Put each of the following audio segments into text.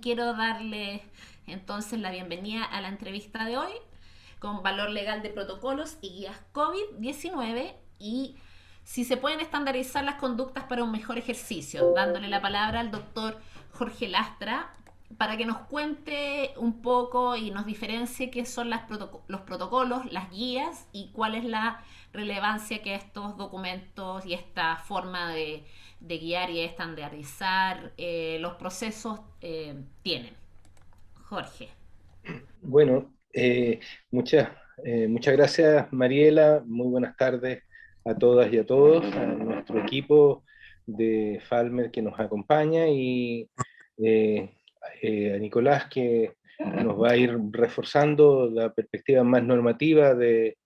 quiero darle entonces la bienvenida a la entrevista de hoy con valor legal de protocolos y guías COVID-19 y si se pueden estandarizar las conductas para un mejor ejercicio, dándole la palabra al doctor Jorge Lastra para que nos cuente un poco y nos diferencie qué son los protocolos, las guías y cuál es la relevancia que estos documentos y esta forma de guiar y estandarizar los procesos tienen. Jorge. Bueno, muchas gracias, Mariela. Muy buenas tardes a todas y a todos, a nuestro equipo de Falmer que nos acompaña y eh, a Nicolás que nos va a ir reforzando la perspectiva más normativa del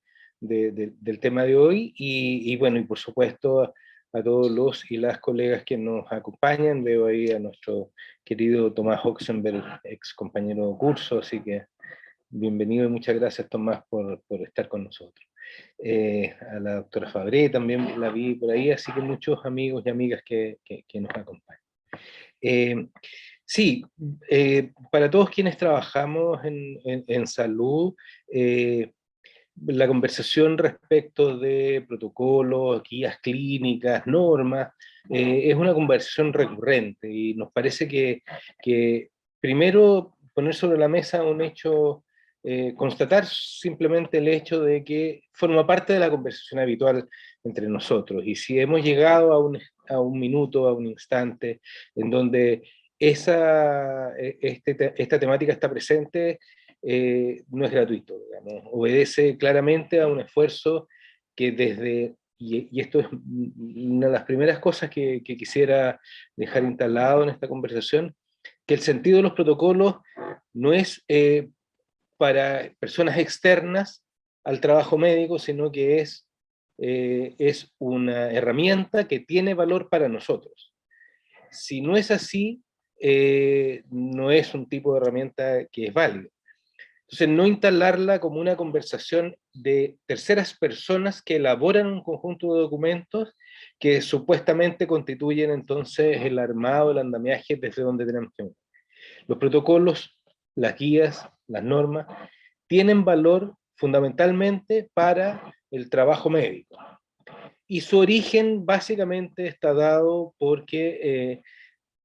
tema de hoy y bueno, y por supuesto a todos los y las colegas que nos acompañan. Veo ahí a nuestro querido Tomás Oxenberg, ex compañero de curso, así que bienvenido y muchas gracias, Tomás, por estar con nosotros. A la doctora Fabré también la vi por ahí, así que muchos amigos y amigas que nos acompañan. Eh, sí, para todos quienes trabajamos en salud, la conversación respecto de protocolos, guías clínicas, normas, es una conversación recurrente y nos parece que primero poner sobre la mesa un hecho, constatar simplemente el hecho de que forma parte de la conversación habitual entre nosotros. Y si hemos llegado a un minuto, a un instante en donde esta temática está presente, no es gratuito, digamos. Obedece claramente a un esfuerzo que y esto es una de las primeras cosas que quisiera dejar instalado en esta conversación, que el sentido de los protocolos no es para personas externas al trabajo médico, sino que es una herramienta que tiene valor para nosotros. Si no es así, no es un tipo de herramienta que es válido. Entonces, no instalarla como una conversación de terceras personas que elaboran un conjunto de documentos que supuestamente constituyen entonces el armado, el andamiaje desde donde tenemos que ir. Los protocolos, las guías, las normas, tienen valor fundamentalmente para el trabajo médico. Y su origen básicamente está dado porque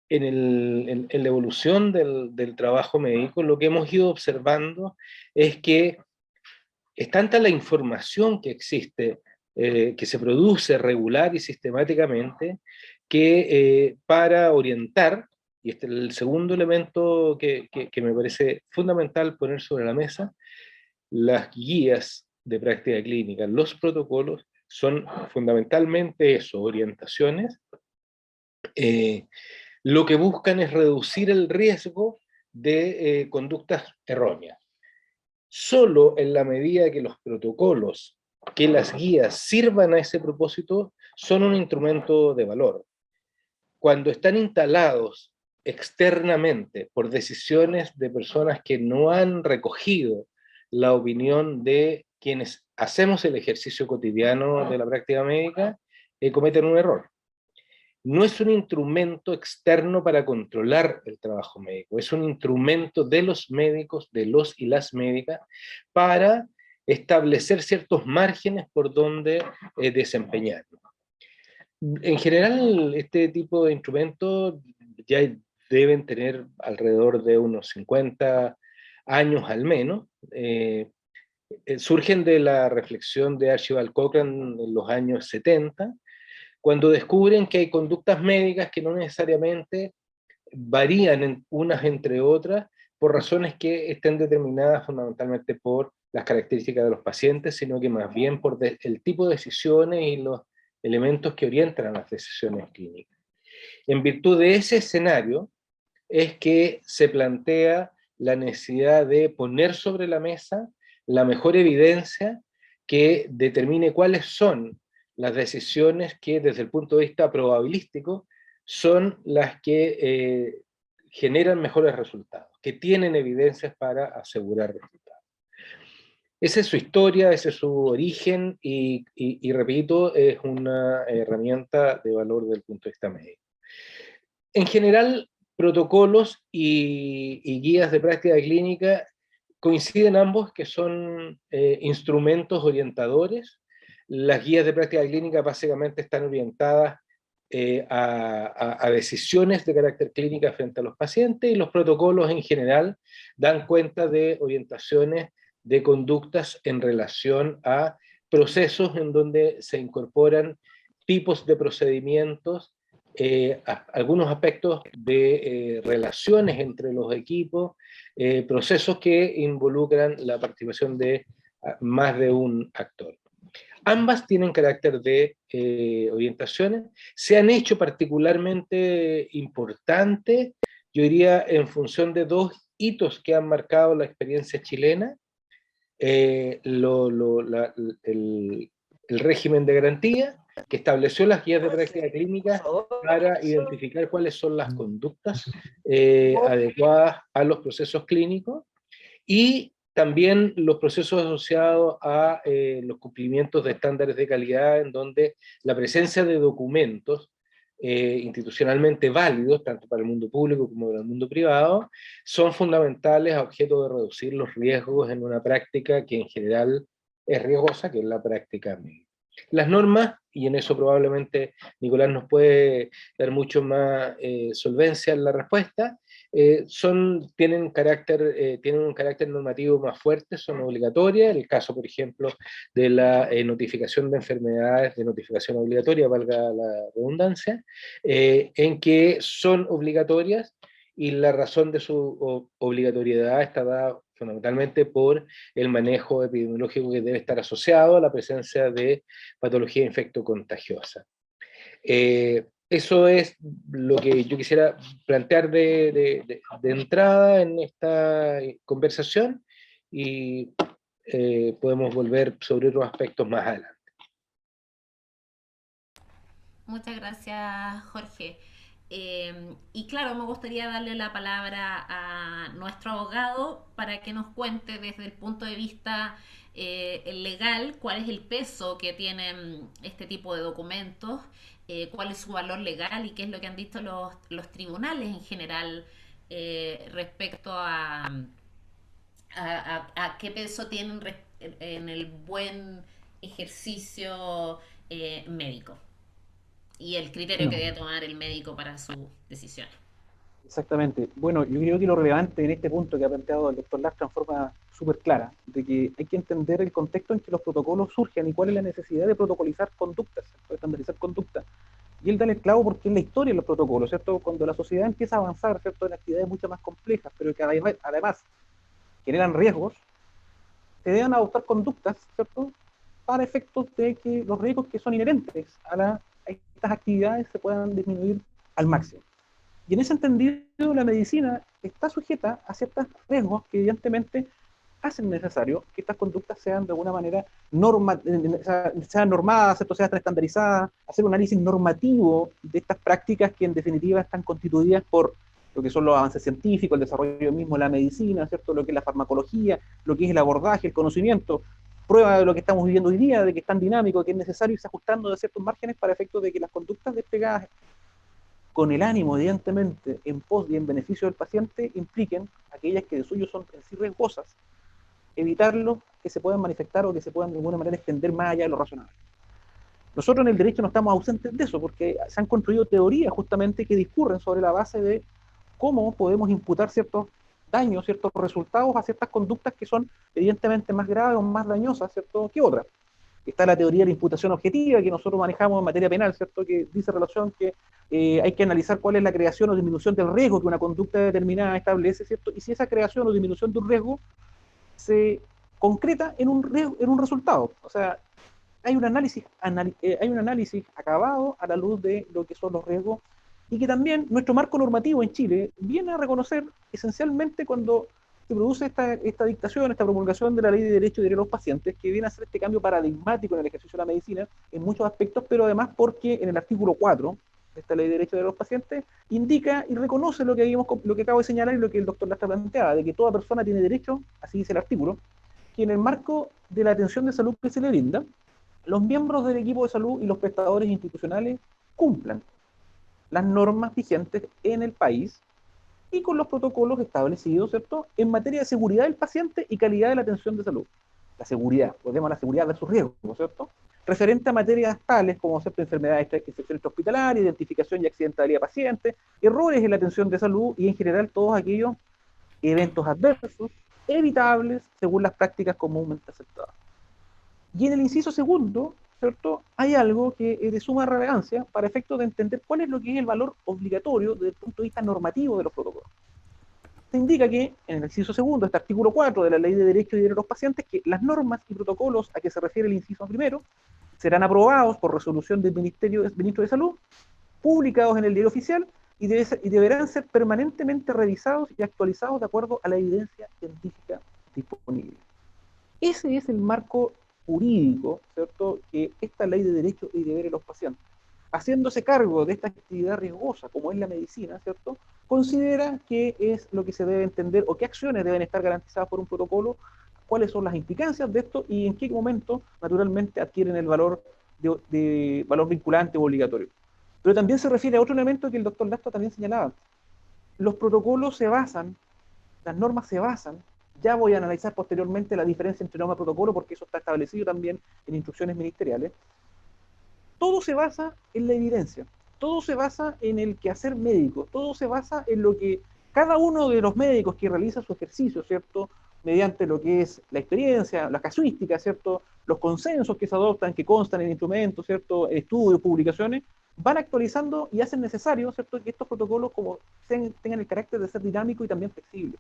en la evolución del trabajo médico, lo que hemos ido observando es que es tanta la información que existe, que se produce regular y sistemáticamente, que para orientar, y este es el segundo elemento que me parece fundamental poner sobre la mesa, las guías de práctica clínica, los protocolos, son fundamentalmente eso, orientaciones, eh, lo que buscan es reducir el riesgo de conductas erróneas. Solo en la medida que los protocolos, que las guías sirvan a ese propósito, son un instrumento de valor. Cuando están instalados externamente por decisiones de personas que no han recogido la opinión de quienes hacemos el ejercicio cotidiano de la práctica médica, cometen un error. No es un instrumento externo para controlar el trabajo médico, es un instrumento de los médicos, de los y las médicas, para establecer ciertos márgenes por donde desempeñarnos. En general, este tipo de instrumentos ya deben tener alrededor de unos 50 años al menos. Surgen de la reflexión de Archibald Cochran en los años 70, cuando descubren que hay conductas médicas que no necesariamente varían unas entre otras por razones que estén determinadas fundamentalmente por las características de los pacientes, sino que más bien por el tipo de decisiones y los elementos que orientan a las decisiones clínicas. En virtud de ese escenario es que se plantea la necesidad de poner sobre la mesa la mejor evidencia que determine cuáles son las decisiones que desde el punto de vista probabilístico son las que generan mejores resultados, que tienen evidencias para asegurar resultados. Esa es su historia, ese es su origen y repito, es una herramienta de valor desde el punto de vista médico. En general, protocolos y guías de práctica clínica coinciden ambos que son instrumentos orientadores. Las guías de práctica clínica básicamente están orientadas a decisiones de carácter clínica frente a los pacientes, y los protocolos en general dan cuenta de orientaciones de conductas en relación a procesos en donde se incorporan tipos de procedimientos, algunos aspectos de relaciones entre los equipos, procesos que involucran la participación de más de un actor. Ambas tienen carácter de orientaciones, se han hecho particularmente importantes, yo diría, en función de dos hitos que han marcado la experiencia chilena. eh, lo, lo, la, el, el régimen de garantía, que estableció las guías de práctica clínica para identificar cuáles son las conductas adecuadas a los procesos clínicos, y también los procesos asociados a los cumplimientos de estándares de calidad, en donde la presencia de documentos institucionalmente válidos, tanto para el mundo público como para el mundo privado, son fundamentales a objeto de reducir los riesgos en una práctica que en general es riesgosa, que es la práctica médica. Las normas, y en eso probablemente Nicolás nos puede dar mucho más solvencia en la respuesta, tienen un carácter normativo más fuerte, son obligatorias. El caso, por ejemplo, de la notificación de enfermedades, de notificación obligatoria, valga la redundancia, en que son obligatorias, y la razón de su obligatoriedad está dada fundamentalmente por el manejo epidemiológico que debe estar asociado a la presencia de patología infectocontagiosa. Eso es lo que yo quisiera plantear de entrada en esta conversación, y podemos volver sobre otros aspectos más adelante. Muchas gracias, Jorge. Y claro, me gustaría darle la palabra a nuestro abogado para que nos cuente desde el punto de vista legal cuál es el peso que tienen este tipo de documentos, cuál es su valor legal y qué es lo que han dicho los tribunales en general respecto a qué peso tienen en el buen ejercicio médico y el criterio que Bueno, debe tomar el médico para sus decisiones. exactamente. Bueno, yo creo que lo relevante en este punto que ha planteado el doctor Lastra en forma súper clara, de que hay que entender el contexto en que los protocolos surgen y cuál es la necesidad de protocolizar conductas, ¿cierto? De estandarizar conductas. Y él da el clavo porque es la historia de los protocolos, ¿cierto? Cuando la sociedad empieza a avanzar, ¿cierto? En actividades mucho más complejas, pero que además generan riesgos, se deben adoptar conductas, ¿cierto? Para efectos de que los riesgos que son inherentes a estas actividades se puedan disminuir al máximo. Y en ese entendido, la medicina está sujeta a ciertos riesgos que evidentemente hacen necesario que estas conductas sean de alguna manera sean normadas, ¿cierto? Sean estandarizadas, hacer un análisis normativo de estas prácticas que en definitiva están constituidas por lo que son los avances científicos, el desarrollo mismo de la medicina, ¿cierto? Lo que es la farmacología, lo que es el abordaje, el conocimiento, prueba de lo que estamos viviendo hoy día, de que es tan dinámico, que es necesario irse ajustando de ciertos márgenes para efectos de que las conductas desplegadas con el ánimo, evidentemente, en pos y en beneficio del paciente, impliquen aquellas que de suyo son en sí riesgosas, evitarlo que se puedan manifestar o que se puedan de alguna manera extender más allá de lo razonable. Nosotros en el derecho no estamos ausentes de eso, porque se han construido teorías justamente que discurren sobre la base de cómo podemos imputar ciertos daños, ciertos resultados a ciertas conductas que son evidentemente más graves o más dañosas, ¿cierto?, que otras. Está la teoría de la imputación objetiva que nosotros manejamos en materia penal, ¿cierto?, que dice relación que hay que analizar cuál es la creación o disminución del riesgo que una conducta determinada establece, ¿cierto?, y si esa creación o disminución de un riesgo se concreta en un resultado. O sea, hay un análisis acabado a la luz de lo que son los riesgos, y que también nuestro marco normativo en Chile viene a reconocer esencialmente cuando se produce esta dictación, esta promulgación de la Ley de Derecho y Derecho de los Pacientes, que viene a hacer este cambio paradigmático en el ejercicio de la medicina en muchos aspectos, pero además porque en el artículo 4 de esta Ley de Derecho y Derecho de los Pacientes indica y reconoce lo que acabo de señalar y lo que el doctor Lastra planteaba, de que toda persona tiene derecho, así dice el artículo, que en el marco de la atención de salud que se le brinda, los miembros del equipo de salud y los prestadores institucionales cumplan las normas vigentes en el país y con los protocolos establecidos, ¿cierto?, en materia de seguridad del paciente y calidad de la atención de salud. La seguridad, volvemos a la seguridad versus riesgo, ¿cierto?, referente a materias tales como, ¿cierto?, enfermedades, infecciones hospitalarias, identificación y accidentalidad de pacientes, errores en la atención de salud y en general todos aquellos eventos adversos evitables según las prácticas comúnmente aceptadas. Y en el inciso segundo, ¿cierto?, hay algo que es de suma relevancia para efectos de entender cuál es lo que es el valor obligatorio desde el punto de vista normativo de los protocolos. Se indica que, en el inciso segundo, este artículo 4 de la Ley de Derechos y Deberes de los Pacientes, que las normas y protocolos a que se refiere el inciso primero serán aprobados por resolución del Ministro de Salud, publicados en el Diario Oficial y deberán ser permanentemente revisados y actualizados de acuerdo a la evidencia científica disponible. Ese es el marco jurídico, ¿cierto?, que esta Ley de Derechos y Deberes de los Pacientes, haciéndose cargo de esta actividad riesgosa como es la medicina, ¿cierto?, considera qué es lo que se debe entender o qué acciones deben estar garantizadas por un protocolo, cuáles son las implicancias de esto y en qué momento, naturalmente, adquieren el valor de valor vinculante o obligatorio. Pero también se refiere a otro elemento que el doctor Lastra también señalaba. Los protocolos se basan, las normas se basan, ya voy a analizar posteriormente la diferencia entre norma y protocolo porque eso está establecido también en instrucciones ministeriales. Todo se basa en la evidencia, todo se basa en el quehacer médico, todo se basa en lo que cada uno de los médicos que realiza su ejercicio, ¿cierto?, mediante lo que es la experiencia, la casuística, ¿cierto?, los consensos que se adoptan, que constan en instrumentos, ¿cierto?, estudios, publicaciones, van actualizando y hacen necesario, ¿cierto?, que estos protocolos como tengan el carácter de ser dinámico y también flexible.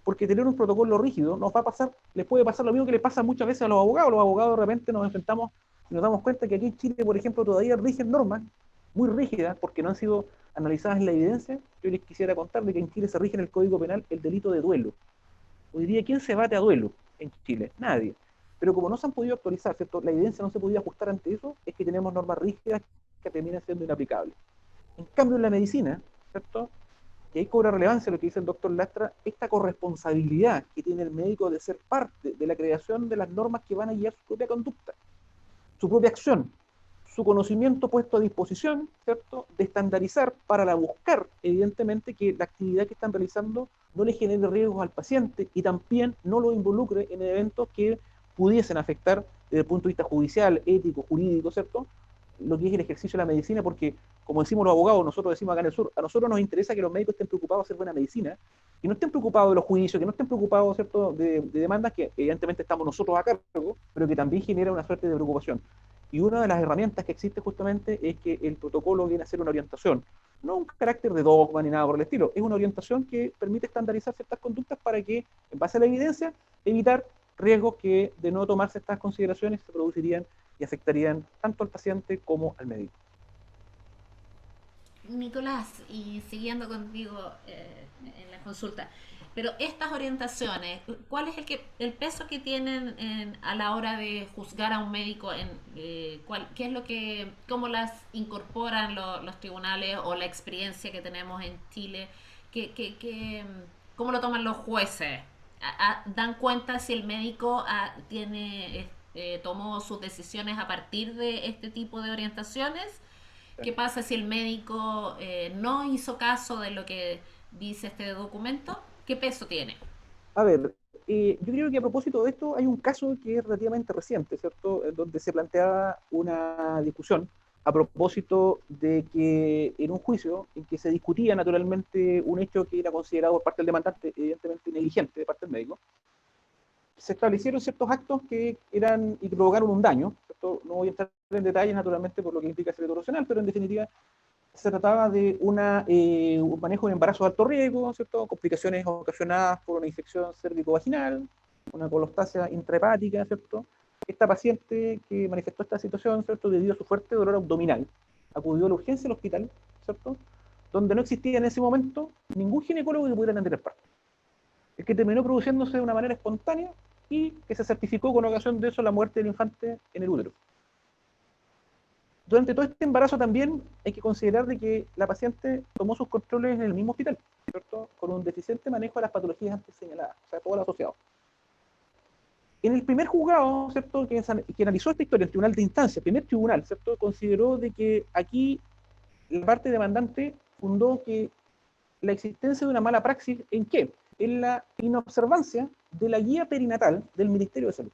Porque tener un protocolo rígido nos va a pasar, les puede pasar lo mismo que les pasa muchas veces a los abogados. Los abogados de repente nos enfrentamos y nos damos cuenta que aquí en Chile, por ejemplo, todavía rigen normas muy rígidas porque no han sido analizadas en la evidencia. Yo les quisiera contar de que en Chile se rige en el Código Penal el delito de duelo. Hoy día, ¿quién se bate a duelo en Chile? Nadie. Pero como no se han podido actualizar, ¿cierto?, la evidencia no se ha podido ajustar ante eso, es que tenemos normas rígidas que terminan siendo inaplicables. En cambio, en la medicina, ¿cierto?, y ahí cobra relevancia lo que dice el doctor Lastra, esta corresponsabilidad que tiene el médico de ser parte de la creación de las normas que van a guiar su propia conducta, su propia acción, su conocimiento puesto a disposición, ¿cierto?, de estandarizar para buscar, evidentemente, que la actividad que están realizando no le genere riesgos al paciente y también no lo involucre en eventos que pudiesen afectar desde el punto de vista judicial, ético, jurídico, ¿cierto?, lo que es el ejercicio de la medicina, porque, como decimos los abogados, nosotros decimos acá en el sur, a nosotros nos interesa que los médicos estén preocupados de hacer buena medicina, y no estén preocupados de los juicios, que no estén preocupados, ¿cierto?, de demandas que evidentemente estamos nosotros a cargo, pero que también genera una suerte de preocupación. Y una de las herramientas que existe justamente es que el protocolo viene a ser una orientación, no un carácter de dogma ni nada por el estilo, es una orientación que permite estandarizar ciertas conductas para que, en base a la evidencia, evitar riesgos que de no tomarse estas consideraciones se producirían y afectarían tanto al paciente como al médico. Nicolás, y siguiendo contigo en la consulta, pero estas orientaciones, ¿cuál es el peso que tienen a la hora de juzgar a un médico? ¿Qué es lo que, cómo las incorporan los tribunales o la experiencia que tenemos en Chile? ¿Cómo lo toman los jueces? ¿Dan cuenta si el médico tomó sus decisiones a partir de este tipo de orientaciones? ¿Qué pasa si el médico no hizo caso de lo que dice este documento? ¿Qué peso tiene? A ver, yo creo que a propósito de esto hay un caso que es relativamente reciente, ¿cierto?, en donde se planteaba una discusión a propósito de que en un juicio en que se discutía naturalmente un hecho que era considerado por parte del demandante evidentemente negligente de parte del médico, se establecieron ciertos actos que eran y que provocaron un daño, ¿cierto? No voy a entrar en detalles naturalmente por lo que implica el secreto profesional, pero en definitiva se trataba de un manejo de embarazo de alto riesgo, ¿cierto?, complicaciones ocasionadas por una infección cérvico-vaginal, una colostasia intrahepática, ¿cierto? Esta paciente que manifestó esta situación, ¿cierto?, debido a su fuerte dolor abdominal, acudió a la urgencia del hospital, ¿cierto?, donde no existía en ese momento ningún ginecólogo que pudiera atender el parto. El que terminó produciéndose de una manera espontánea y que se certificó con ocasión de eso la muerte del infante en el útero. Durante todo este embarazo también hay que considerar de que la paciente tomó sus controles en el mismo hospital, ¿cierto?, con un deficiente manejo de las patologías antes señaladas, o sea, todo lo asociado. En el primer juzgado, ¿cierto?, que analizó esta historia, el tribunal de instancia, el primer tribunal, ¿cierto?, consideró de que aquí la parte demandante fundó que la existencia de una mala praxis ¿en qué? En la inobservancia de la guía perinatal del Ministerio de Salud.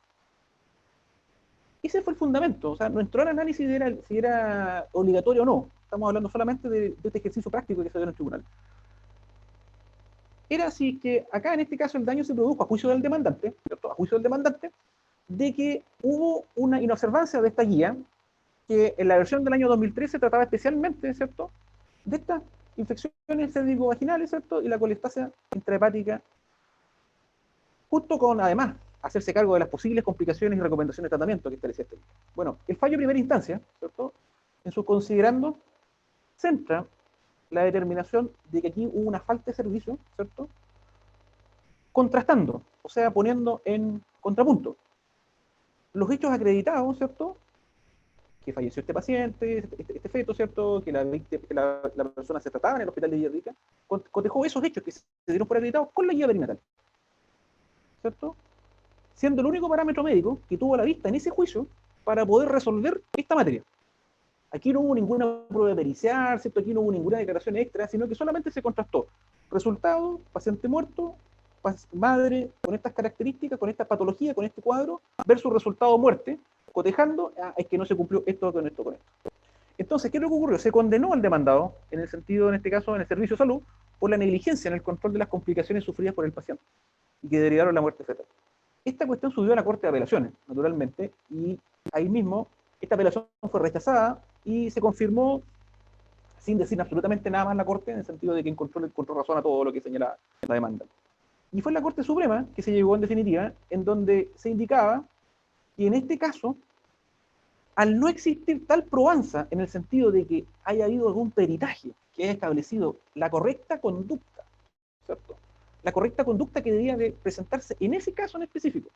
Ese fue el fundamento, o sea, no entró en análisis de si era obligatorio o no, estamos hablando solamente de este ejercicio práctico que se dio en el tribunal. Era así que acá en este caso el daño se produjo a juicio del demandante, ¿cierto? A juicio del demandante, de que hubo una inobservancia de esta guía, que en la versión del año 2013 trataba especialmente, ¿cierto?, de estas infecciones cérvico-vaginales, ¿cierto?, y la colestasia intrahepática, justo con, además, hacerse cargo de las posibles complicaciones y recomendaciones de tratamiento que establecía este guía. Bueno, el fallo de primera instancia, ¿cierto?, en su considerando, centra la determinación de que aquí hubo una falta de servicio, ¿cierto?, contrastando, o sea, poniendo en contrapunto los hechos acreditados, ¿cierto?, que falleció este paciente, este feto, ¿cierto?, que la persona se trataba en el hospital de Villarrica, cotejó esos hechos que se dieron por acreditados con la guía perinatal, ¿cierto?, siendo el único parámetro médico que tuvo a la vista en ese juicio para poder resolver esta materia. Aquí no hubo ninguna prueba pericial, ¿cierto? Aquí no hubo ninguna declaración extra, sino que solamente se contrastó resultado, paciente muerto, madre con estas características, con esta patología, con este cuadro, versus resultado muerte, cotejando, es que no se cumplió esto con esto con esto. Entonces, ¿qué es lo que ocurrió? Se condenó al demandado, en el sentido, en este caso, en el servicio de salud, por la negligencia en el control de las complicaciones sufridas por el paciente y que derivaron la muerte fetal. Esta cuestión subió a la Corte de Apelaciones, naturalmente, y ahí mismo esta apelación fue rechazada y se confirmó sin decir absolutamente nada más la Corte, en el sentido de que encontró razón a todo lo que señala la demanda. Y fue la Corte Suprema que se llegó en definitiva, en donde se indicaba que en este caso, al no existir tal probanza, en el sentido de que haya habido algún peritaje que haya establecido la correcta conducta, ¿cierto?, la correcta conducta que debía de presentarse en ese caso en específico,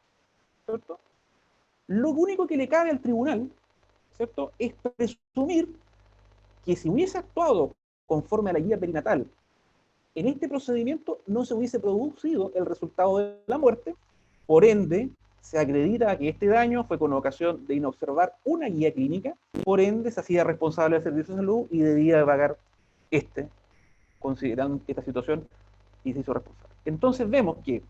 ¿cierto?, lo único que le cabe al tribunal, ¿cierto?, es presumir que si hubiese actuado conforme a la guía perinatal en este procedimiento, no se hubiese producido el resultado de la muerte, por ende, se acredita que este daño fue con ocasión de inobservar una guía clínica, por ende, se hacía responsable del servicio de salud y debía de pagar considerando esta situación, y se hizo responsable. Entonces vemos que,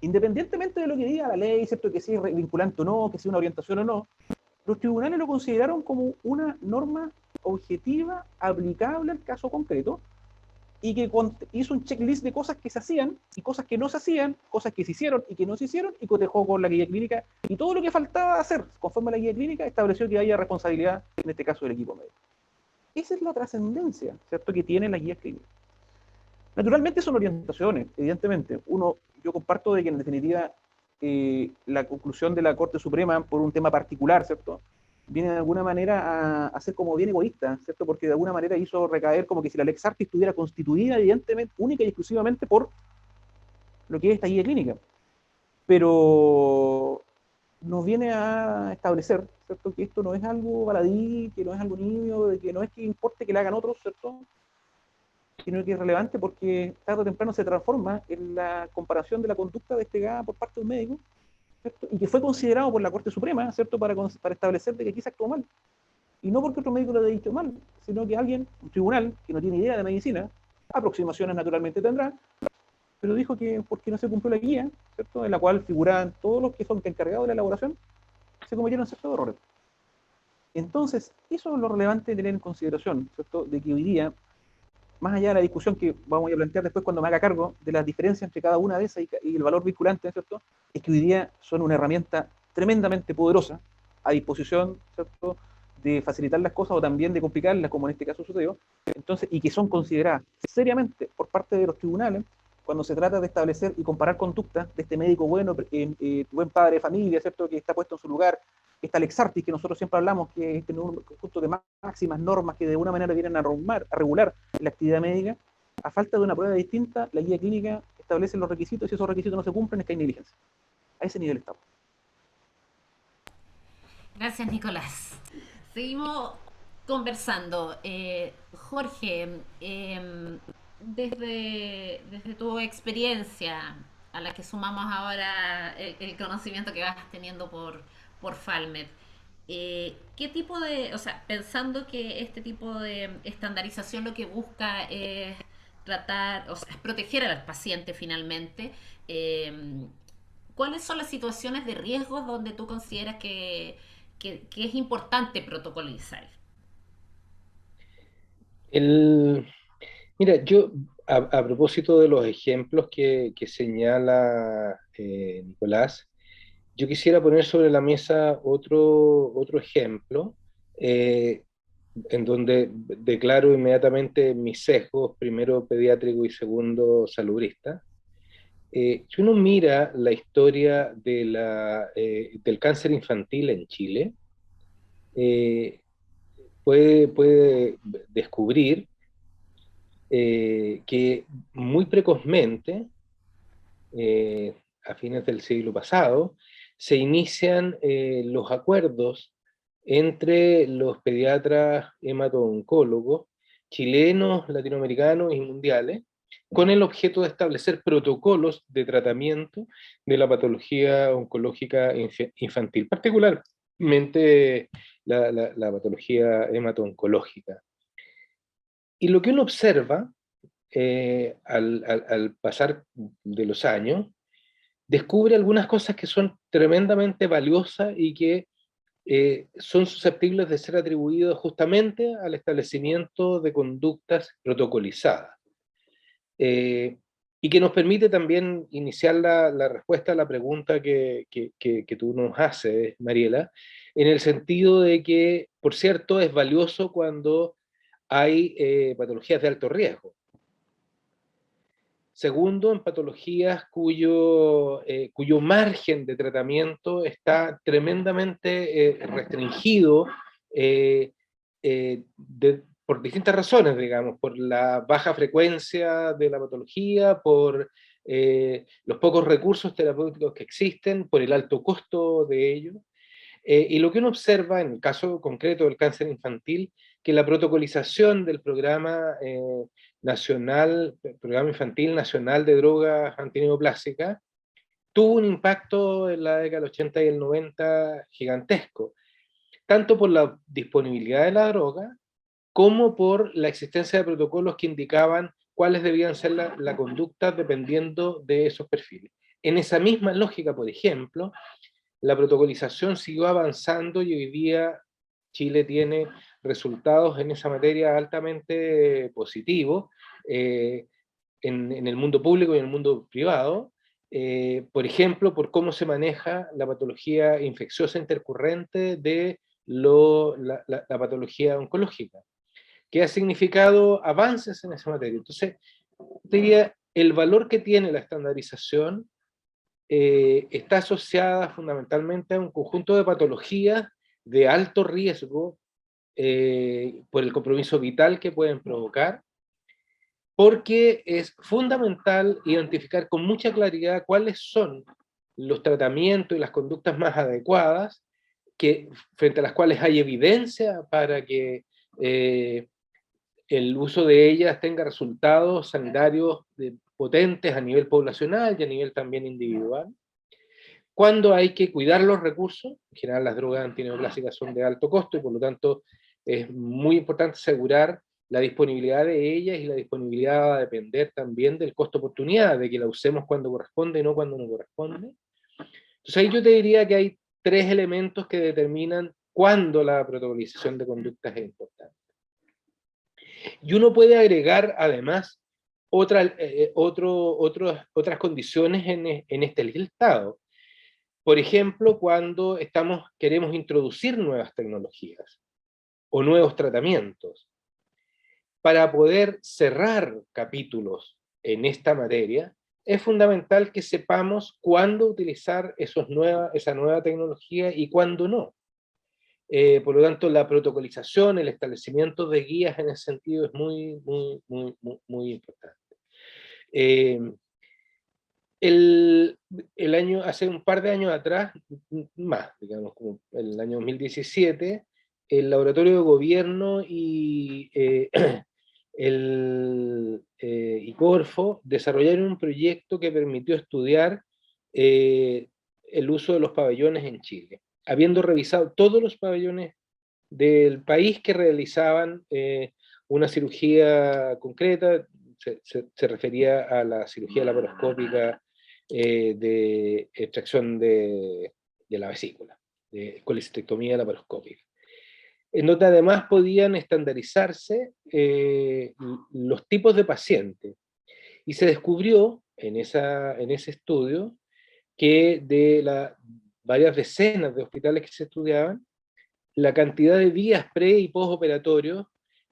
independientemente de lo que diga la ley, ¿cierto?, que si es vinculante o no, que si es una orientación o no, los tribunales lo consideraron como una norma objetiva aplicable al caso concreto y que hizo un checklist de cosas que se hacían y cosas que no se hacían, cosas que se hicieron y que no se hicieron, y cotejó con la guía clínica, y todo lo que faltaba hacer conforme a la guía clínica estableció que haya responsabilidad, en este caso del equipo médico. Esa es la trascendencia, ¿cierto?, que tienen las guías clínicas. Naturalmente son orientaciones, evidentemente. Yo comparto de que en definitiva la conclusión de la Corte Suprema por un tema particular, ¿cierto?, viene de alguna manera a ser como bien egoísta, ¿cierto?, porque de alguna manera hizo recaer como que si la Lex Artis estuviera constituida evidentemente, única y exclusivamente por lo que es esta guía clínica. Pero nos viene a establecer, ¿cierto?, que esto no es algo baladí, que no es algo niño, de que no es que importe que le hagan otros, ¿cierto?, sino que es relevante porque tarde o temprano se transforma en la comparación de la conducta desplegada por parte de un médico, ¿cierto?, y que fue considerado por la Corte Suprema, ¿cierto?, para establecer de que aquí se actuó mal. Y no porque otro médico lo haya dicho mal, sino que alguien, un tribunal, que no tiene idea de medicina, aproximaciones naturalmente tendrá, pero dijo que porque no se cumplió la guía, ¿cierto?, en la cual figuraban todos los que son encargados de la elaboración, se cometieron ciertos errores. Entonces, eso es lo relevante de tener en consideración, ¿cierto?, de que hoy día, más allá de la discusión que vamos a plantear después cuando me haga cargo de las diferencias entre cada una de esas y el valor vinculante, ¿cierto?, es que hoy día son una herramienta tremendamente poderosa a disposición, ¿cierto?, de facilitar las cosas o también de complicarlas, como en este caso sucedió, entonces, y que son consideradas seriamente por parte de los tribunales cuando se trata de establecer y comparar conductas de este médico bueno, buen padre de familia, ¿cierto?, que está puesto en su lugar, esta Lex Artis que nosotros siempre hablamos, que es este conjunto de máximas normas que de alguna manera vienen a regular la actividad médica. A falta de una prueba distinta, la guía clínica establece los requisitos y si esos requisitos no se cumplen es que hay negligencia. A ese nivel estamos. Gracias, Nicolás. Seguimos conversando. Jorge, desde tu experiencia, a la que sumamos ahora el conocimiento que vas teniendo por Falmer, ¿qué tipo de, o sea, pensando que este tipo de estandarización lo que busca es tratar, o sea, es proteger al paciente finalmente. Eh, ¿Cuáles son las situaciones de riesgo donde tú consideras que es importante protocolizar? El, Mira, yo, a propósito de los ejemplos que señala Nicolás, yo quisiera poner sobre la mesa otro ejemplo, eh, en donde declaro inmediatamente mis sesgos, primero pediátrico y segundo salubrista. Si uno mira la historia del cáncer infantil en Chile, eh, puede descubrir que muy precozmente, a fines del siglo pasado, se inician los acuerdos entre los pediatras hemato-oncólogos chilenos, latinoamericanos y mundiales, con el objeto de establecer protocolos de tratamiento de la patología oncológica infantil, particularmente la patología hemato-oncológica. Y lo que uno observa al pasar de los años, descubre algunas cosas que son tremendamente valiosas y que son susceptibles de ser atribuidas justamente al establecimiento de conductas protocolizadas. Eh, y que nos permite también iniciar la respuesta a la pregunta que tú nos haces, Mariela, en el sentido de que, por cierto, es valioso cuando hay patologías de alto riesgo. Segundo, en patologías cuyo margen de tratamiento está tremendamente restringido eh, por distintas razones, digamos, por la baja frecuencia de la patología, por los pocos recursos terapéuticos que existen, por el alto costo de ellos. Y lo que uno observa en el caso concreto del cáncer infantil, que la protocolización del programa infantil nacional de drogas antineoplásicas, tuvo un impacto en la década del 80 y el 90 gigantesco, tanto por la disponibilidad de la droga, como por la existencia de protocolos que indicaban cuáles debían ser la conducta dependiendo de esos perfiles. En esa misma lógica, por ejemplo, la protocolización siguió avanzando y hoy día Chile tiene resultados en esa materia altamente positivos en el mundo público y en el mundo privado. Por ejemplo, por cómo se maneja la patología infecciosa intercurrente de la patología oncológica, que ha significado avances en esa materia. Entonces, diría, el valor que tiene la estandarización está asociada fundamentalmente a un conjunto de patologías de alto riesgo por el compromiso vital que pueden provocar, porque es fundamental identificar con mucha claridad cuáles son los tratamientos y las conductas más adecuadas, frente a las cuales hay evidencia para que el uso de ellas tenga resultados sanitarios potentes a nivel poblacional y a nivel también individual. Cuando hay que cuidar los recursos, en general las drogas antineoplásicas son de alto costo y por lo tanto es muy importante asegurar la disponibilidad de ellas, y la disponibilidad va a depender también del costo-oportunidad, de que la usemos cuando corresponde y no cuando no corresponde. Entonces ahí yo te diría que hay tres elementos que determinan cuándo la protocolización de conductas es importante. Y uno puede agregar además otras condiciones en este listado. Por ejemplo, cuando queremos introducir nuevas tecnologías o nuevos tratamientos. Para poder cerrar capítulos en esta materia, es fundamental que sepamos cuándo utilizar esa nueva tecnología y cuándo no. Por lo tanto, la protocolización, el establecimiento de guías en ese sentido es muy, muy, muy, muy, muy importante. Hace un par de años atrás, más, digamos, como el año 2017, el Laboratorio de Gobierno y el ICORFO desarrollaron un proyecto que permitió estudiar el uso de los pabellones en Chile, habiendo revisado todos los pabellones del país que realizaban una cirugía concreta, se refería a la cirugía laparoscópica de extracción de la vesícula, de colecistectomía laparoscópica, en donde además podían estandarizarse los tipos de pacientes. Y se descubrió en ese estudio que de las varias decenas de hospitales que se estudiaban, la cantidad de días pre- y postoperatorios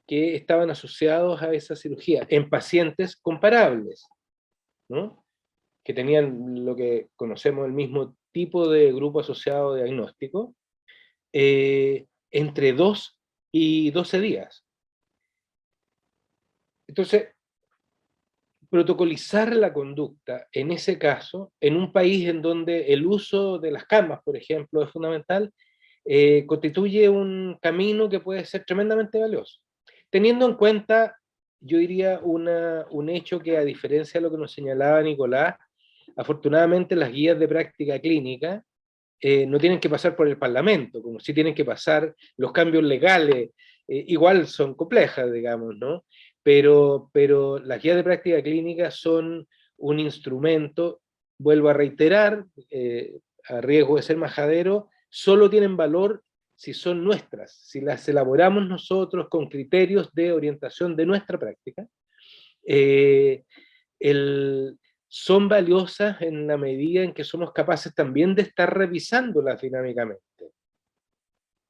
que estaban asociados a esa cirugía en pacientes comparables, ¿no? Que tenían lo que conocemos el mismo tipo de grupo asociado diagnóstico, entre 2 y 12 días. Entonces, protocolizar la conducta en ese caso, en un país en donde el uso de las camas, por ejemplo, es fundamental, constituye un camino que puede ser tremendamente valioso. Teniendo en cuenta, yo diría, un hecho que, a diferencia de lo que nos señalaba Nicolás, afortunadamente las guías de práctica clínica no tienen que pasar por el Parlamento, como si tienen que pasar los cambios legales, igual son complejas, digamos, ¿no? Pero las guías de práctica clínica son un instrumento, vuelvo a reiterar, a riesgo de ser majadero, solo tienen valor si son nuestras, si las elaboramos nosotros con criterios de orientación de nuestra práctica. Eh, el, Son valiosas en la medida en que somos capaces también de estar revisándolas dinámicamente,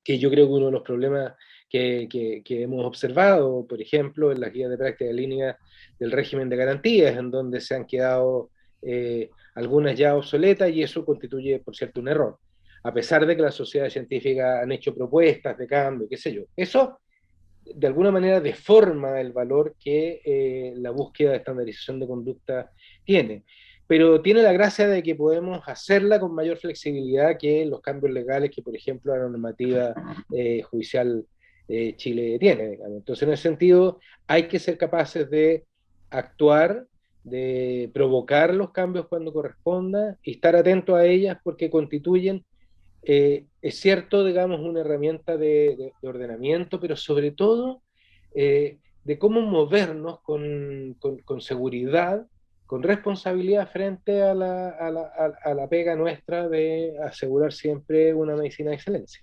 que yo creo que uno de los problemas que hemos observado, por ejemplo, en las guías de práctica clínica del régimen de garantías, en donde se han quedado algunas ya obsoletas, y eso constituye, por cierto, un error, a pesar de que las sociedades científicas han hecho propuestas de cambio, qué sé yo. Eso de alguna manera deforma el valor que la búsqueda de estandarización de conducta tiene. Pero tiene la gracia de que podemos hacerla con mayor flexibilidad que los cambios legales que, por ejemplo, la normativa judicial Chile tiene. Digamos. Entonces, en ese sentido, hay que ser capaces de actuar, de provocar los cambios cuando corresponda y estar atentos a ellas porque constituyen es cierto, digamos, una herramienta de ordenamiento, pero sobre todo de cómo movernos con seguridad, con responsabilidad frente a la pega nuestra de asegurar siempre una medicina de excelencia.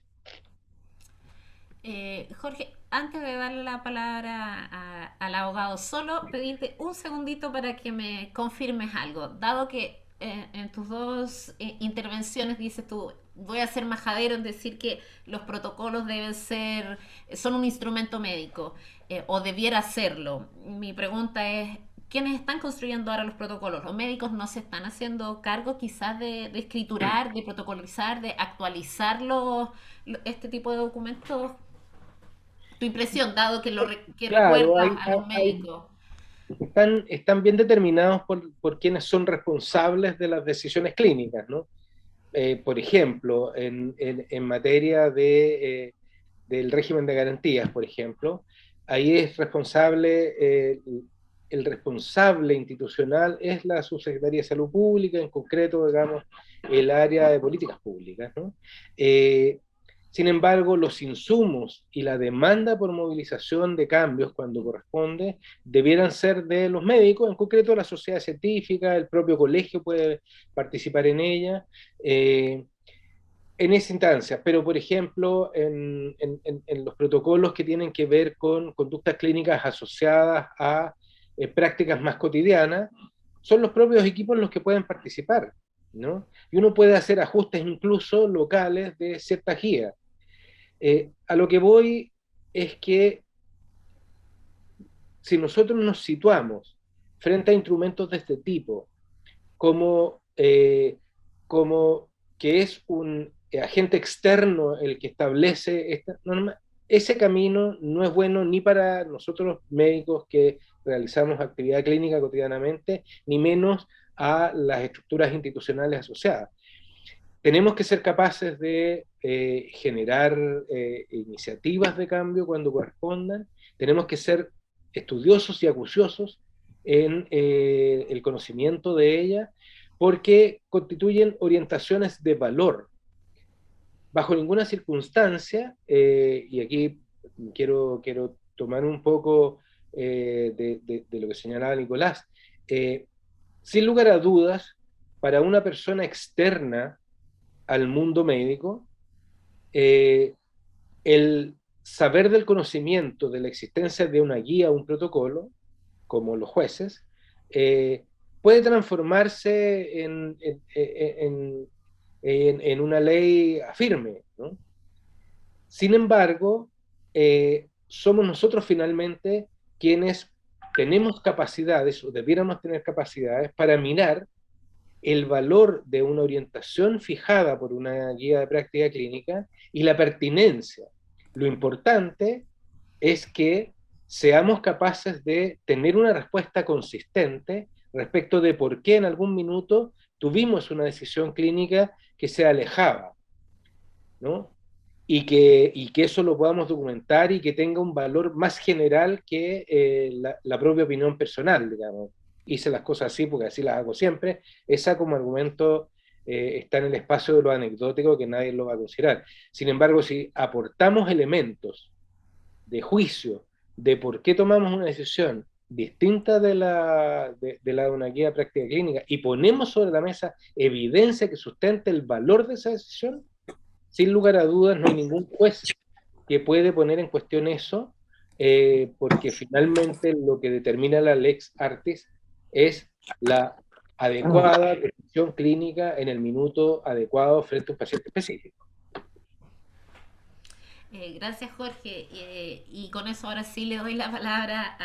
Jorge, antes de darle la palabra al abogado, solo pedirte un segundito para que me confirmes algo. Dado que en tus dos intervenciones dices tú, voy a ser majadero en decir que los protocolos deben ser, son un instrumento médico, o debiera serlo. Mi pregunta es, ¿quiénes están construyendo ahora los protocolos? ¿Los médicos no se están haciendo cargo quizás de escriturar, de protocolizar, de actualizar este tipo de documentos? Tu impresión, dado que que Claro, recuerdas a los médicos. están bien determinados por quienes son responsables de las decisiones clínicas, ¿no? Por ejemplo, en materia del régimen de garantías, por ejemplo, ahí es responsable, el responsable institucional es la Subsecretaría de Salud Pública, en concreto, digamos, el área de políticas públicas, ¿no? Sin embargo, los insumos y la demanda por movilización de cambios cuando corresponde debieran ser de los médicos, en concreto la sociedad científica, el propio colegio puede participar en ella, eh, en esa instancia, pero por ejemplo, en los protocolos que tienen que ver con conductas clínicas asociadas a prácticas más cotidianas, son los propios equipos los que pueden participar, ¿no? Y uno puede hacer ajustes incluso locales de ciertas guías. A lo que voy es que si nosotros nos situamos frente a instrumentos de este tipo, como, como que es un agente externo el que establece esta norma, ese camino no es bueno ni para nosotros médicos que realizamos actividad clínica cotidianamente, ni menos a las estructuras institucionales asociadas. Tenemos que ser capaces de generar iniciativas de cambio cuando correspondan, tenemos que ser estudiosos y acuciosos en el conocimiento de ella, porque constituyen orientaciones de valor. Bajo ninguna circunstancia, y aquí quiero tomar un poco de lo que señalaba Nicolás. Sin lugar a dudas, para una persona externa al mundo médico, el saber del conocimiento de la existencia de una guía o un protocolo, como los jueces, puede transformarse en una ley firme, ¿no? Sin embargo, somos nosotros finalmente quienes tenemos capacidades o debiéramos tener capacidades para mirar el valor de una orientación fijada por una guía de práctica clínica y la pertinencia. Lo importante es que seamos capaces de tener una respuesta consistente respecto de por qué en algún minuto tuvimos una decisión clínica que se alejaba, ¿no? Y que eso lo podamos documentar y que tenga un valor más general que la propia opinión personal, digamos. Hice las cosas así porque así las hago siempre. Esa como argumento está en el espacio de lo anecdótico que nadie lo va a considerar. Sin embargo, si aportamos elementos de juicio de por qué tomamos una decisión distinta de la de una guía de práctica clínica y ponemos sobre la mesa evidencia que sustente el valor de esa decisión, sin lugar a dudas no hay ningún juez que puede poner en cuestión eso, porque finalmente lo que determina la lex artis es la adecuada decisión clínica en el minuto adecuado frente a un paciente específico. Gracias, Jorge. Y con eso ahora sí le doy la palabra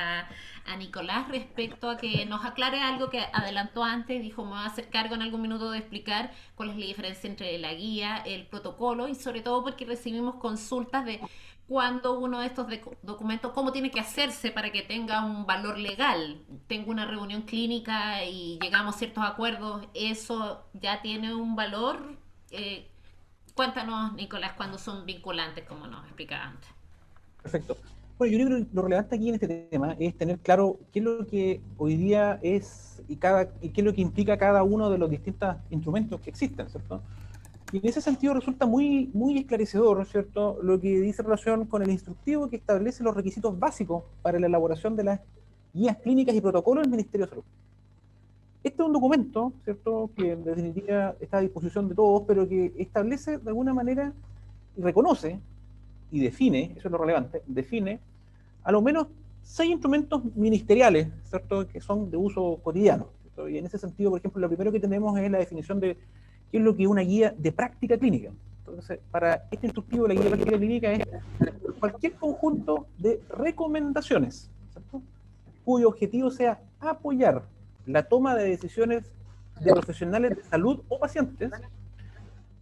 a Nicolás respecto a que nos aclare algo que adelantó antes. Dijo, me va a hacer cargo en algún minuto de explicar cuál es la diferencia entre la guía, el protocolo y sobre todo porque recibimos consultas de cuando uno de estos documentos, cómo tiene que hacerse para que tenga un valor legal. Tengo una reunión clínica y llegamos a ciertos acuerdos, ¿eso ya tiene un valor? Eh, Cuéntanos, Nicolás, cuándo son vinculantes, como nos explicaba antes. Perfecto. Bueno, yo creo que lo relevante aquí en este tema es tener claro qué es lo que hoy día es y qué es lo que implica cada uno de los distintos instrumentos que existen, ¿cierto? Y en ese sentido resulta muy, muy esclarecedor, ¿cierto?, lo que dice en relación con el instructivo que establece los requisitos básicos para la elaboración de las guías clínicas y protocolos del Ministerio de Salud. Este es un documento, ¿cierto?, que en definitiva está a disposición de todos, pero que establece de alguna manera y reconoce y define, eso es lo relevante, define a lo menos 6 instrumentos ministeriales, ¿cierto?, que son de uso cotidiano, ¿cierto? Y en ese sentido, por ejemplo, lo primero que tenemos es la definición de qué es lo que es una guía de práctica clínica. Entonces, para este instructivo, la guía de práctica clínica es cualquier conjunto de recomendaciones, ¿cierto?, cuyo objetivo sea apoyar la toma de decisiones de profesionales de salud o pacientes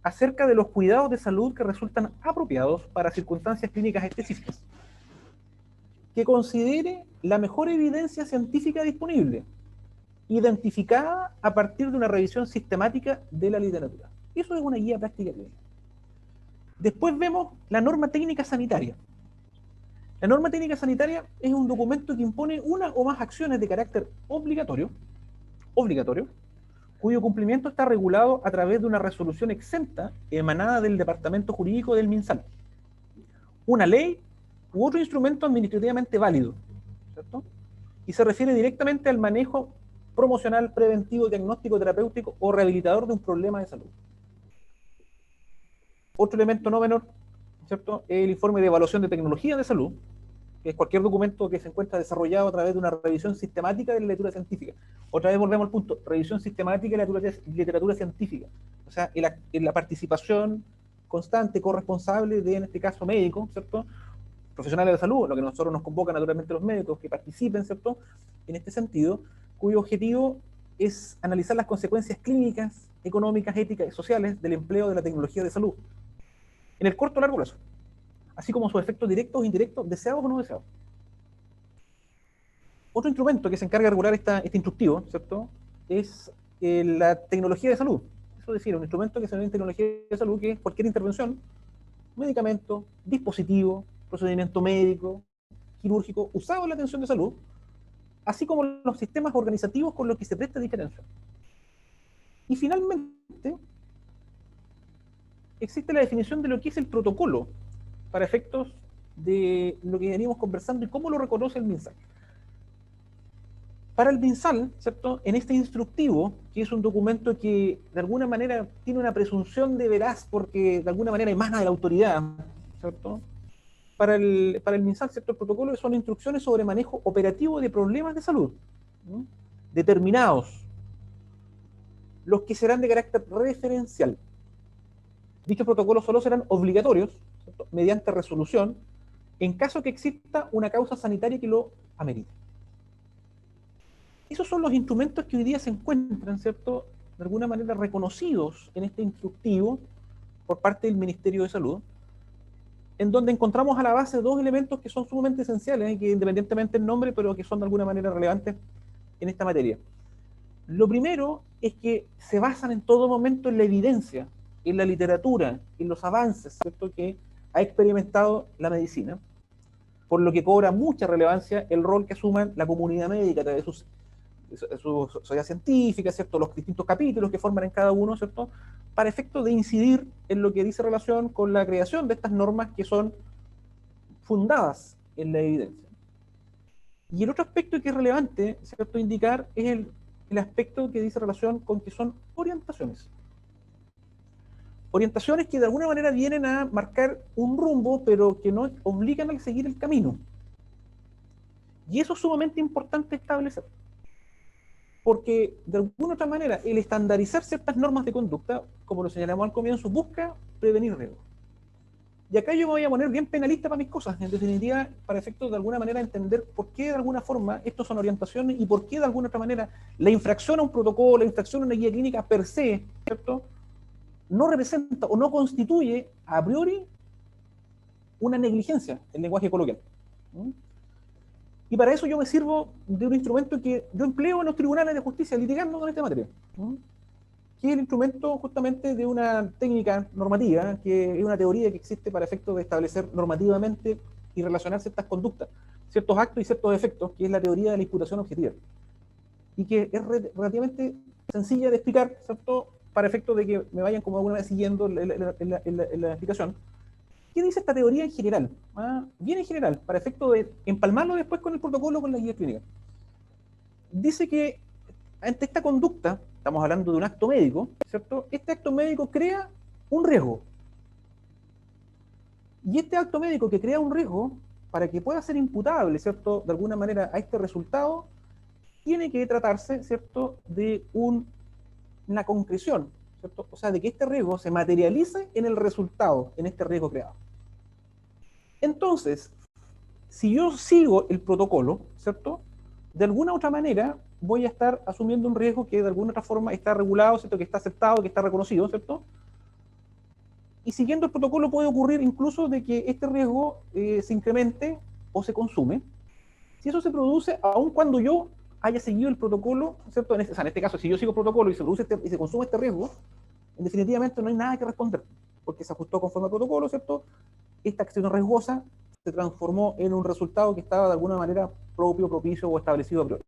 acerca de los cuidados de salud que resultan apropiados para circunstancias clínicas específicas, que considere la mejor evidencia científica disponible, identificada a partir de una revisión sistemática de la literatura. Eso es una guía práctica clínica. Después vemos la norma técnica sanitaria. La norma técnica sanitaria es un documento que impone una o más acciones de carácter obligatorio, cuyo cumplimiento está regulado a través de una resolución exenta emanada del Departamento Jurídico del MinSal, una ley u otro instrumento administrativamente válido, ¿cierto?, y se refiere directamente al manejo promocional, preventivo, diagnóstico, terapéutico o rehabilitador de un problema de salud. Otro elemento no menor, ¿cierto?, es el informe de evaluación de tecnología de salud, que es cualquier documento que se encuentra desarrollado a través de una revisión sistemática de la literatura científica. Otra vez volvemos al punto, revisión sistemática de la literatura científica. O sea, en la participación constante, corresponsable de, en este caso, médicos, ¿cierto?, profesionales de salud, lo que nosotros nos convocan naturalmente los médicos que participen, ¿cierto?, en este sentido, cuyo objetivo es analizar las consecuencias clínicas, económicas, éticas y sociales del empleo de la tecnología de salud, en el corto o largo plazo, así como sus efectos directos o indirectos, deseados o no deseados. Otro instrumento que se encarga de regular este instructivo, ¿cierto?, es la tecnología de salud. Eso es decir, un instrumento que se ve en tecnología de salud, que es cualquier intervención, medicamento, dispositivo, procedimiento médico, quirúrgico, usado en la atención de salud, así como los sistemas organizativos con los que se presta diferencia. Y finalmente, existe la definición de lo que es el protocolo para efectos de lo que veníamos conversando y cómo lo reconoce el MinSal. Para el MinSal, ¿cierto? En este instructivo, que es un documento que de alguna manera tiene una presunción de veraz porque de alguna manera emana de la autoridad, ¿cierto? Para el MinSal, ¿cierto? El protocolo son instrucciones sobre manejo operativo de problemas de salud, ¿no? Determinados, los que serán de carácter referencial. Dichos protocolos solo serán obligatorios, ¿cierto? Mediante resolución, en caso que exista una causa sanitaria que lo amerite. Esos son los instrumentos que hoy día se encuentran, ¿cierto?, de alguna manera reconocidos en este instructivo por parte del Ministerio de Salud, en donde encontramos a la base dos elementos que son sumamente esenciales, que independientemente del nombre, pero que son de alguna manera relevantes en esta materia. Lo primero es que se basan en todo momento en la evidencia, en la literatura, en los avances, ¿cierto?, que ha experimentado la medicina, por lo que cobra mucha relevancia el rol que asuman la comunidad médica a través de su sociedad científica, ¿cierto?, los distintos capítulos que forman en cada uno, ¿cierto?, para efecto de incidir en lo que dice relación con la creación de estas normas que son fundadas en la evidencia. Y el otro aspecto que es relevante, ¿cierto?, indicar es el aspecto que dice relación con que son orientaciones. Orientaciones que de alguna manera vienen a marcar un rumbo, pero que no obligan a seguir el camino. Y eso es sumamente importante establecer. Porque de alguna otra manera, el estandarizar ciertas normas de conducta, como lo señalamos al comienzo, busca prevenir riesgos. Y acá yo me voy a poner bien penalista para mis cosas, en definitiva, para efectos de alguna manera entender por qué de alguna forma estos son orientaciones y por qué de alguna otra manera la infracción a un protocolo, la infracción a una guía clínica per se, ¿cierto?, no representa o no constituye a priori una negligencia en lenguaje coloquial. Y para eso yo me sirvo de un instrumento que yo empleo en los tribunales de justicia litigando con esta materia, que es el instrumento justamente de una técnica normativa, que es una teoría que existe para efectos de establecer normativamente y relacionar ciertas conductas, ciertos actos y ciertos efectos, que es la teoría de la imputación objetiva. Y que es relativamente sencilla de explicar, ¿cierto?, para efectos de que me vayan como alguna vez siguiendo en la explicación. ¿Qué dice esta teoría en general? Bien en general, para efecto de empalmarlo después con el protocolo, con la guía clínica. Dice que ante esta conducta, estamos hablando de un acto médico, ¿cierto? Este acto médico crea un riesgo. Y este acto médico que crea un riesgo, para que pueda ser imputable, ¿cierto?, de alguna manera a este resultado, tiene que tratarse, ¿cierto?, de una concreción, ¿cierto? O sea, de que este riesgo se materialice en el resultado, en este riesgo creado. Entonces, si yo sigo el protocolo, ¿cierto?, de alguna u otra manera voy a estar asumiendo un riesgo que de alguna otra forma está regulado, ¿cierto?, que está aceptado, que está reconocido, ¿cierto? Y siguiendo el protocolo puede ocurrir incluso de que este riesgo se incremente o se consume. Si eso se produce, aun cuando yo haya seguido el protocolo, ¿cierto? En este caso, si yo sigo el protocolo y se produce y se consume este riesgo, definitivamente no hay nada que responder, porque se ajustó conforme al protocolo, ¿cierto? Esta acción riesgosa se transformó en un resultado que estaba de alguna manera propio, propicio o establecido a priori.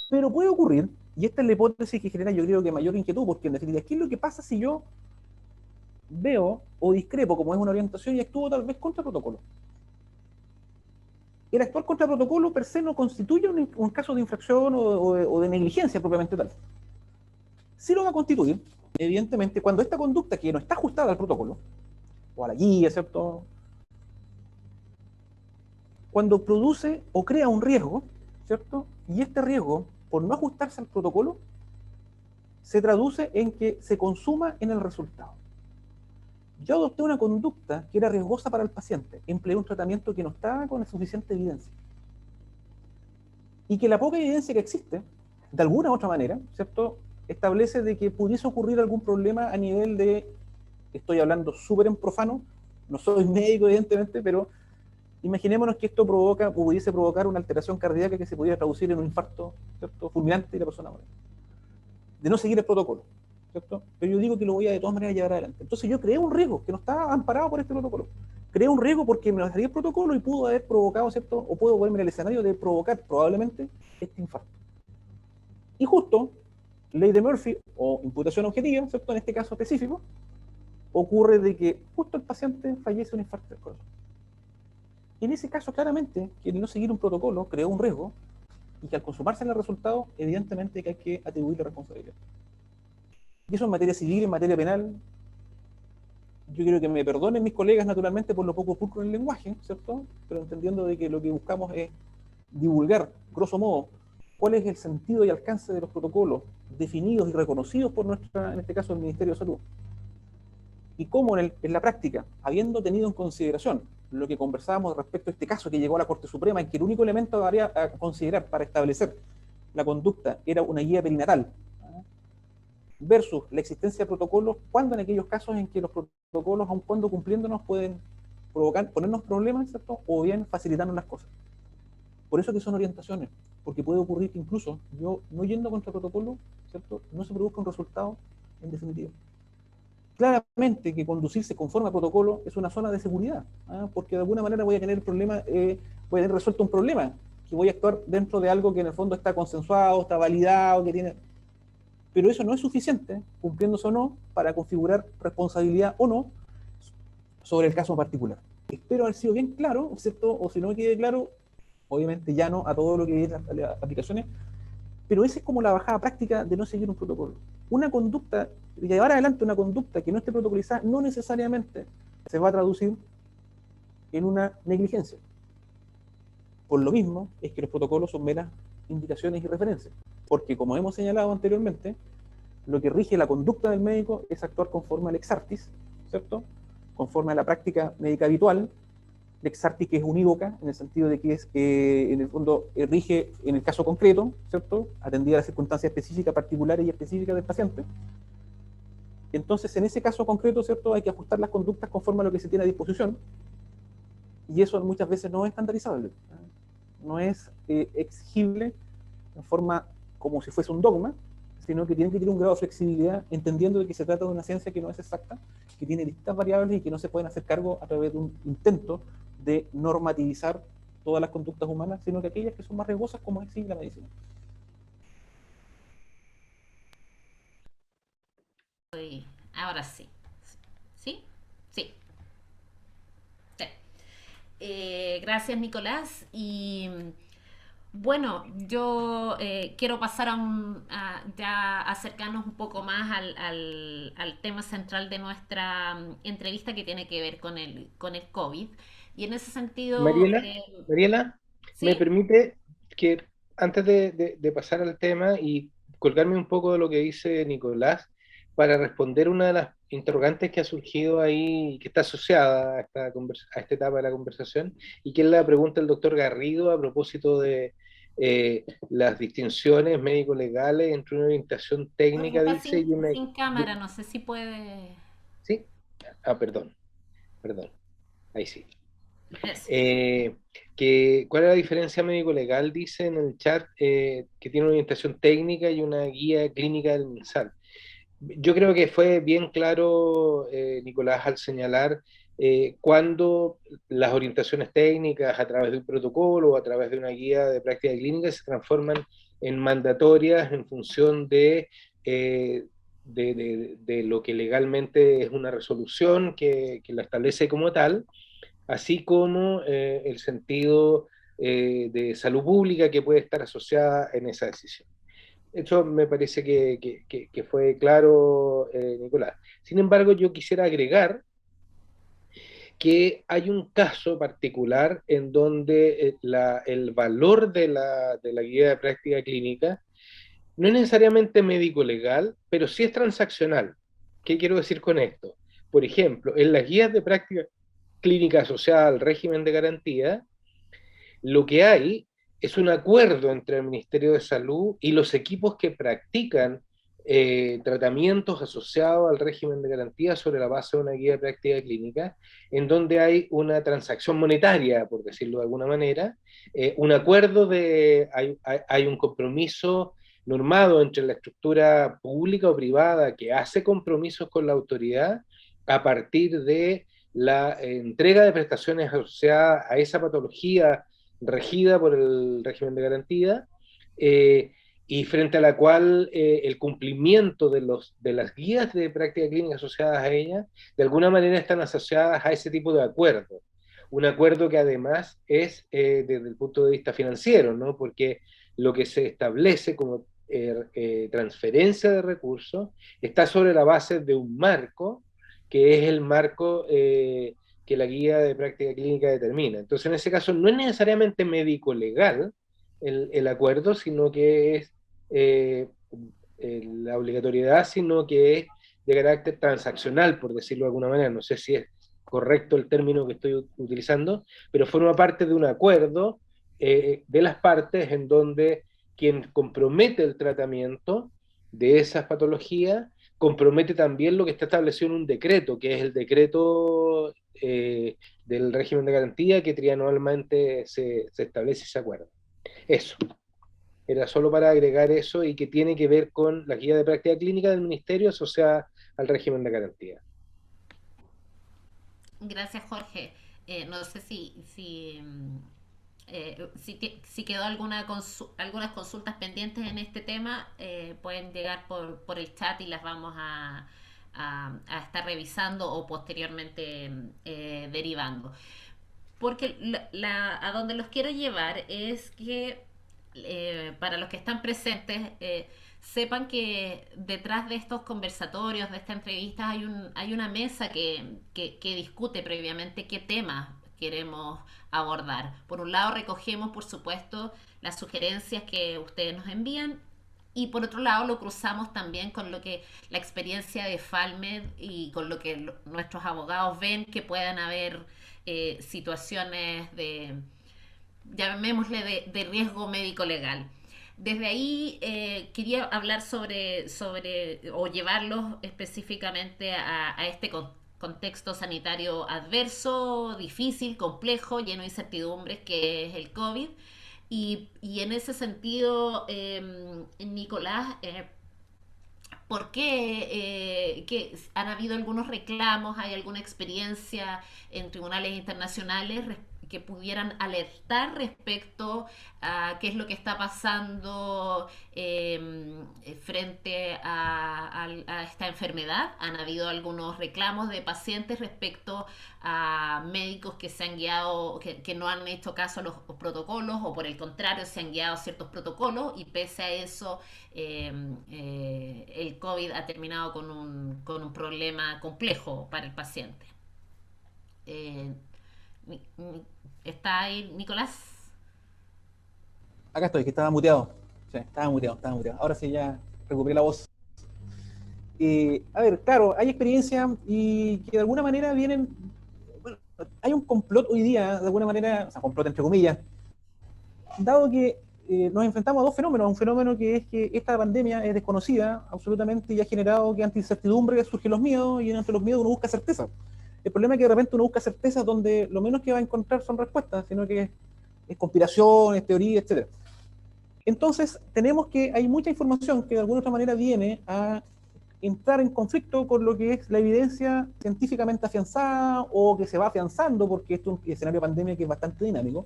Pero puede ocurrir, y esta es la hipótesis que genera yo creo que mayor inquietud, porque en definitiva, ¿qué es lo que pasa si yo veo o discrepo, como es una orientación, y actúo tal vez contra el protocolo? El actuar contra el protocolo per se no constituye un caso de infracción o de negligencia propiamente tal. Sí lo va a constituir, evidentemente, cuando esta conducta que no está ajustada al protocolo, o a la guía, ¿cierto?, cuando produce o crea un riesgo, ¿cierto?, y este riesgo, por no ajustarse al protocolo, se traduce en que se consuma en el resultado. Yo adopté una conducta que era riesgosa para el paciente, empleé un tratamiento que no estaba con suficiente evidencia. Y que la poca evidencia que existe, de alguna u otra manera, ¿cierto?, establece de que pudiese ocurrir algún problema a nivel de, estoy hablando súper en profano, no soy médico evidentemente, pero imaginémonos que esto pudiese provocar una alteración cardíaca que se pudiera traducir en un infarto, ¿cierto?, fulminante y la persona muere. De no seguir el protocolo, ¿cierto? Pero yo digo que lo voy a de todas maneras llevar adelante. Entonces yo creé un riesgo que no estaba amparado por este protocolo. Creé un riesgo porque me lo salía el protocolo y pudo haber provocado, ¿cierto?, o puedo ponerme en el escenario de provocar probablemente este infarto. Y justo, ley de Murphy o imputación objetiva, ¿cierto?, en este caso específico, ocurre de que justo el paciente fallece de un infarto del corazón. En ese caso, claramente, que el no seguir un protocolo creó un riesgo y que al consumarse el resultado, evidentemente que hay que atribuirle responsabilidad. Y eso en materia civil, en materia penal, yo quiero que me perdonen mis colegas naturalmente por lo poco pulcro en el lenguaje, ¿cierto? Pero entendiendo de que lo que buscamos es divulgar, grosso modo, cuál es el sentido y alcance de los protocolos definidos y reconocidos por nuestra, en este caso, el Ministerio de Salud. Y cómo en la práctica, habiendo tenido en consideración lo que conversábamos respecto a este caso que llegó a la Corte Suprema, en que el único elemento a considerar para establecer la conducta era una guía perinatal, versus la existencia de protocolos, cuando en aquellos casos en que los protocolos, aun cuando cumpliéndonos, pueden provocar, ponernos problemas, ¿cierto? O bien facilitarnos las cosas. Por eso que son orientaciones, porque puede ocurrir que incluso yo, no yendo contra el protocolo, ¿cierto?, no se produzca un resultado en definitiva. Claramente que conducirse conforme al protocolo es una zona de seguridad, porque de alguna manera voy a tener voy a tener resuelto un problema, que voy a actuar dentro de algo que en el fondo está consensuado, está validado, que tiene... Pero eso no es suficiente, cumpliéndose o no, para configurar responsabilidad o no sobre el caso particular. Espero haber sido bien claro, ¿cierto? O si no me quede claro, obviamente ya no a todo lo que es las aplicaciones, pero esa es como la bajada práctica de no seguir un protocolo. Una conducta, llevar adelante una conducta que no esté protocolizada, no necesariamente se va a traducir en una negligencia. Por lo mismo es que los protocolos son meras indicaciones y referencias, porque como hemos señalado anteriormente, lo que rige la conducta del médico es actuar conforme al ex artis, ¿cierto? Conforme a la práctica médica habitual, lex artis que es unívoca, en el sentido de que es, en el fondo, rige en el caso concreto, ¿cierto? Atendida a las circunstancias específicas, particulares y específicas del paciente. Entonces, en ese caso concreto, ¿cierto?, hay que ajustar las conductas conforme a lo que se tiene a disposición, y eso muchas veces no es estandarizable, no es exigible en forma como si fuese un dogma, sino que tiene que tener un grado de flexibilidad, entendiendo de que se trata de una ciencia que no es exacta, que tiene distintas variables y que no se pueden hacer cargo a través de un intento de normativizar todas las conductas humanas, sino que aquellas que son más riesgosas, como exige la medicina. Ahora sí. ¿Sí? Sí. Sí. Gracias, Nicolás. Y bueno, yo quiero pasar ya acercarnos un poco más al tema central de nuestra entrevista, que tiene que ver con el COVID. Y en ese sentido, Mariela, Mariela, ¿me ¿sí? permite que antes de pasar al tema y colgarme un poco de lo que dice Nicolás, para responder una de las interrogantes que ha surgido ahí, que está asociada a a esta etapa de la conversación, y que es la pregunta del doctor Garrido a propósito de las distinciones médico-legales entre una orientación técnica, Está dice, y una... sin cámara, no sé si puede... ¿Sí? Ah, perdón, perdón, ahí sí. Eso. Eh, ¿Cuál es la diferencia médico-legal? Dice en el chat que tiene una orientación técnica y una guía clínica del MinSal. Yo creo que fue bien claro, Nicolás, al señalar cuando las orientaciones técnicas a través de un protocolo o a través de una guía de práctica clínica se transforman en mandatorias en función eh, de lo que legalmente es una resolución que la establece como tal, así como el sentido de salud pública que puede estar asociada en esa decisión. Eso me parece que fue claro, Nicolás. Sin embargo, yo quisiera agregar que hay un caso particular en donde el valor de la guía de práctica clínica no es necesariamente médico-legal, pero sí es transaccional. ¿Qué quiero decir con esto? Por ejemplo, en las guías de práctica clínica asociada al régimen de garantía, lo que hay es un acuerdo entre el Ministerio de Salud y los equipos que practican tratamientos asociados al régimen de garantía sobre la base de una guía de práctica clínica, en donde hay una transacción monetaria, por decirlo de alguna manera, un acuerdo hay un compromiso normado entre la estructura pública o privada que hace compromisos con la autoridad a partir de la entrega de prestaciones asociadas a esa patología regida por el régimen de garantía, y frente a la cual el cumplimiento de las guías de práctica clínica asociadas a ella, de alguna manera están asociadas a ese tipo de acuerdo. Un acuerdo que además es desde el punto de vista financiero, ¿no? Porque lo que se establece como transferencia de recursos está sobre la base de un marco, que es el marco que la guía de práctica clínica determina. Entonces, en ese caso, no es necesariamente médico-legal el acuerdo, sino que es la obligatoriedad, sino que es de carácter transaccional, por decirlo de alguna manera. No sé si es correcto el término que estoy utilizando, pero forma parte de un acuerdo de las partes en donde quien compromete el tratamiento de esas patologías compromete también lo que está establecido en un decreto, que es el decreto del régimen de garantía que trianualmente se establece y se acuerda. Eso. Era solo para agregar eso y que tiene que ver con la guía de práctica clínica del Ministerio asociada al régimen de garantía. Gracias, Jorge. No sé si quedó algunas consultas pendientes en este tema, pueden llegar por el chat y las vamos a estar revisando o posteriormente derivando. Porque a donde los quiero llevar es que para los que están presentes, sepan que detrás de estos conversatorios, de esta entrevista, hay una mesa que discute previamente qué temas queremos abordar. Por un lado, recogemos, por supuesto, las sugerencias que ustedes nos envían y por otro lado lo cruzamos también con lo que la experiencia de Falmed y con lo que nuestros abogados ven que puedan haber situaciones llamémosle, de riesgo médico legal. Desde ahí quería hablar o llevarlos específicamente a este contexto sanitario adverso, difícil, complejo, lleno de incertidumbres que es el COVID. Y en ese sentido, Nicolás, ¿por qué han habido algunos reclamos? ¿Hay alguna experiencia en tribunales internacionales que pudieran alertar respecto a qué es lo que está pasando frente a esta enfermedad? ¿Han habido algunos reclamos de pacientes respecto a médicos que se han guiado, que no han hecho caso a los protocolos o por el contrario se han guiado a ciertos protocolos y pese a eso el COVID ha terminado con un problema complejo para el paciente? Eh, ¿Está ahí Nicolás? Acá estoy, que estaba muteado. Sí, estaba muteado. Ahora sí ya recuperé la voz. A ver, claro, hay experiencia y que de alguna manera vienen. Bueno, hay un complot hoy día, de alguna manera, o sea, complot entre comillas, dado que nos enfrentamos a dos fenómenos. Un fenómeno que es que esta pandemia es desconocida absolutamente y ha generado que ante incertidumbre surgen los miedos y ante los miedos uno busca certeza. El problema es que de repente uno busca certezas donde lo menos que va a encontrar son respuestas, sino que es conspiración, es teoría, etc. Entonces, hay mucha información que de alguna otra manera viene a entrar en conflicto con lo que es la evidencia científicamente afianzada o que se va afianzando porque esto es un escenario de pandemia que es bastante dinámico.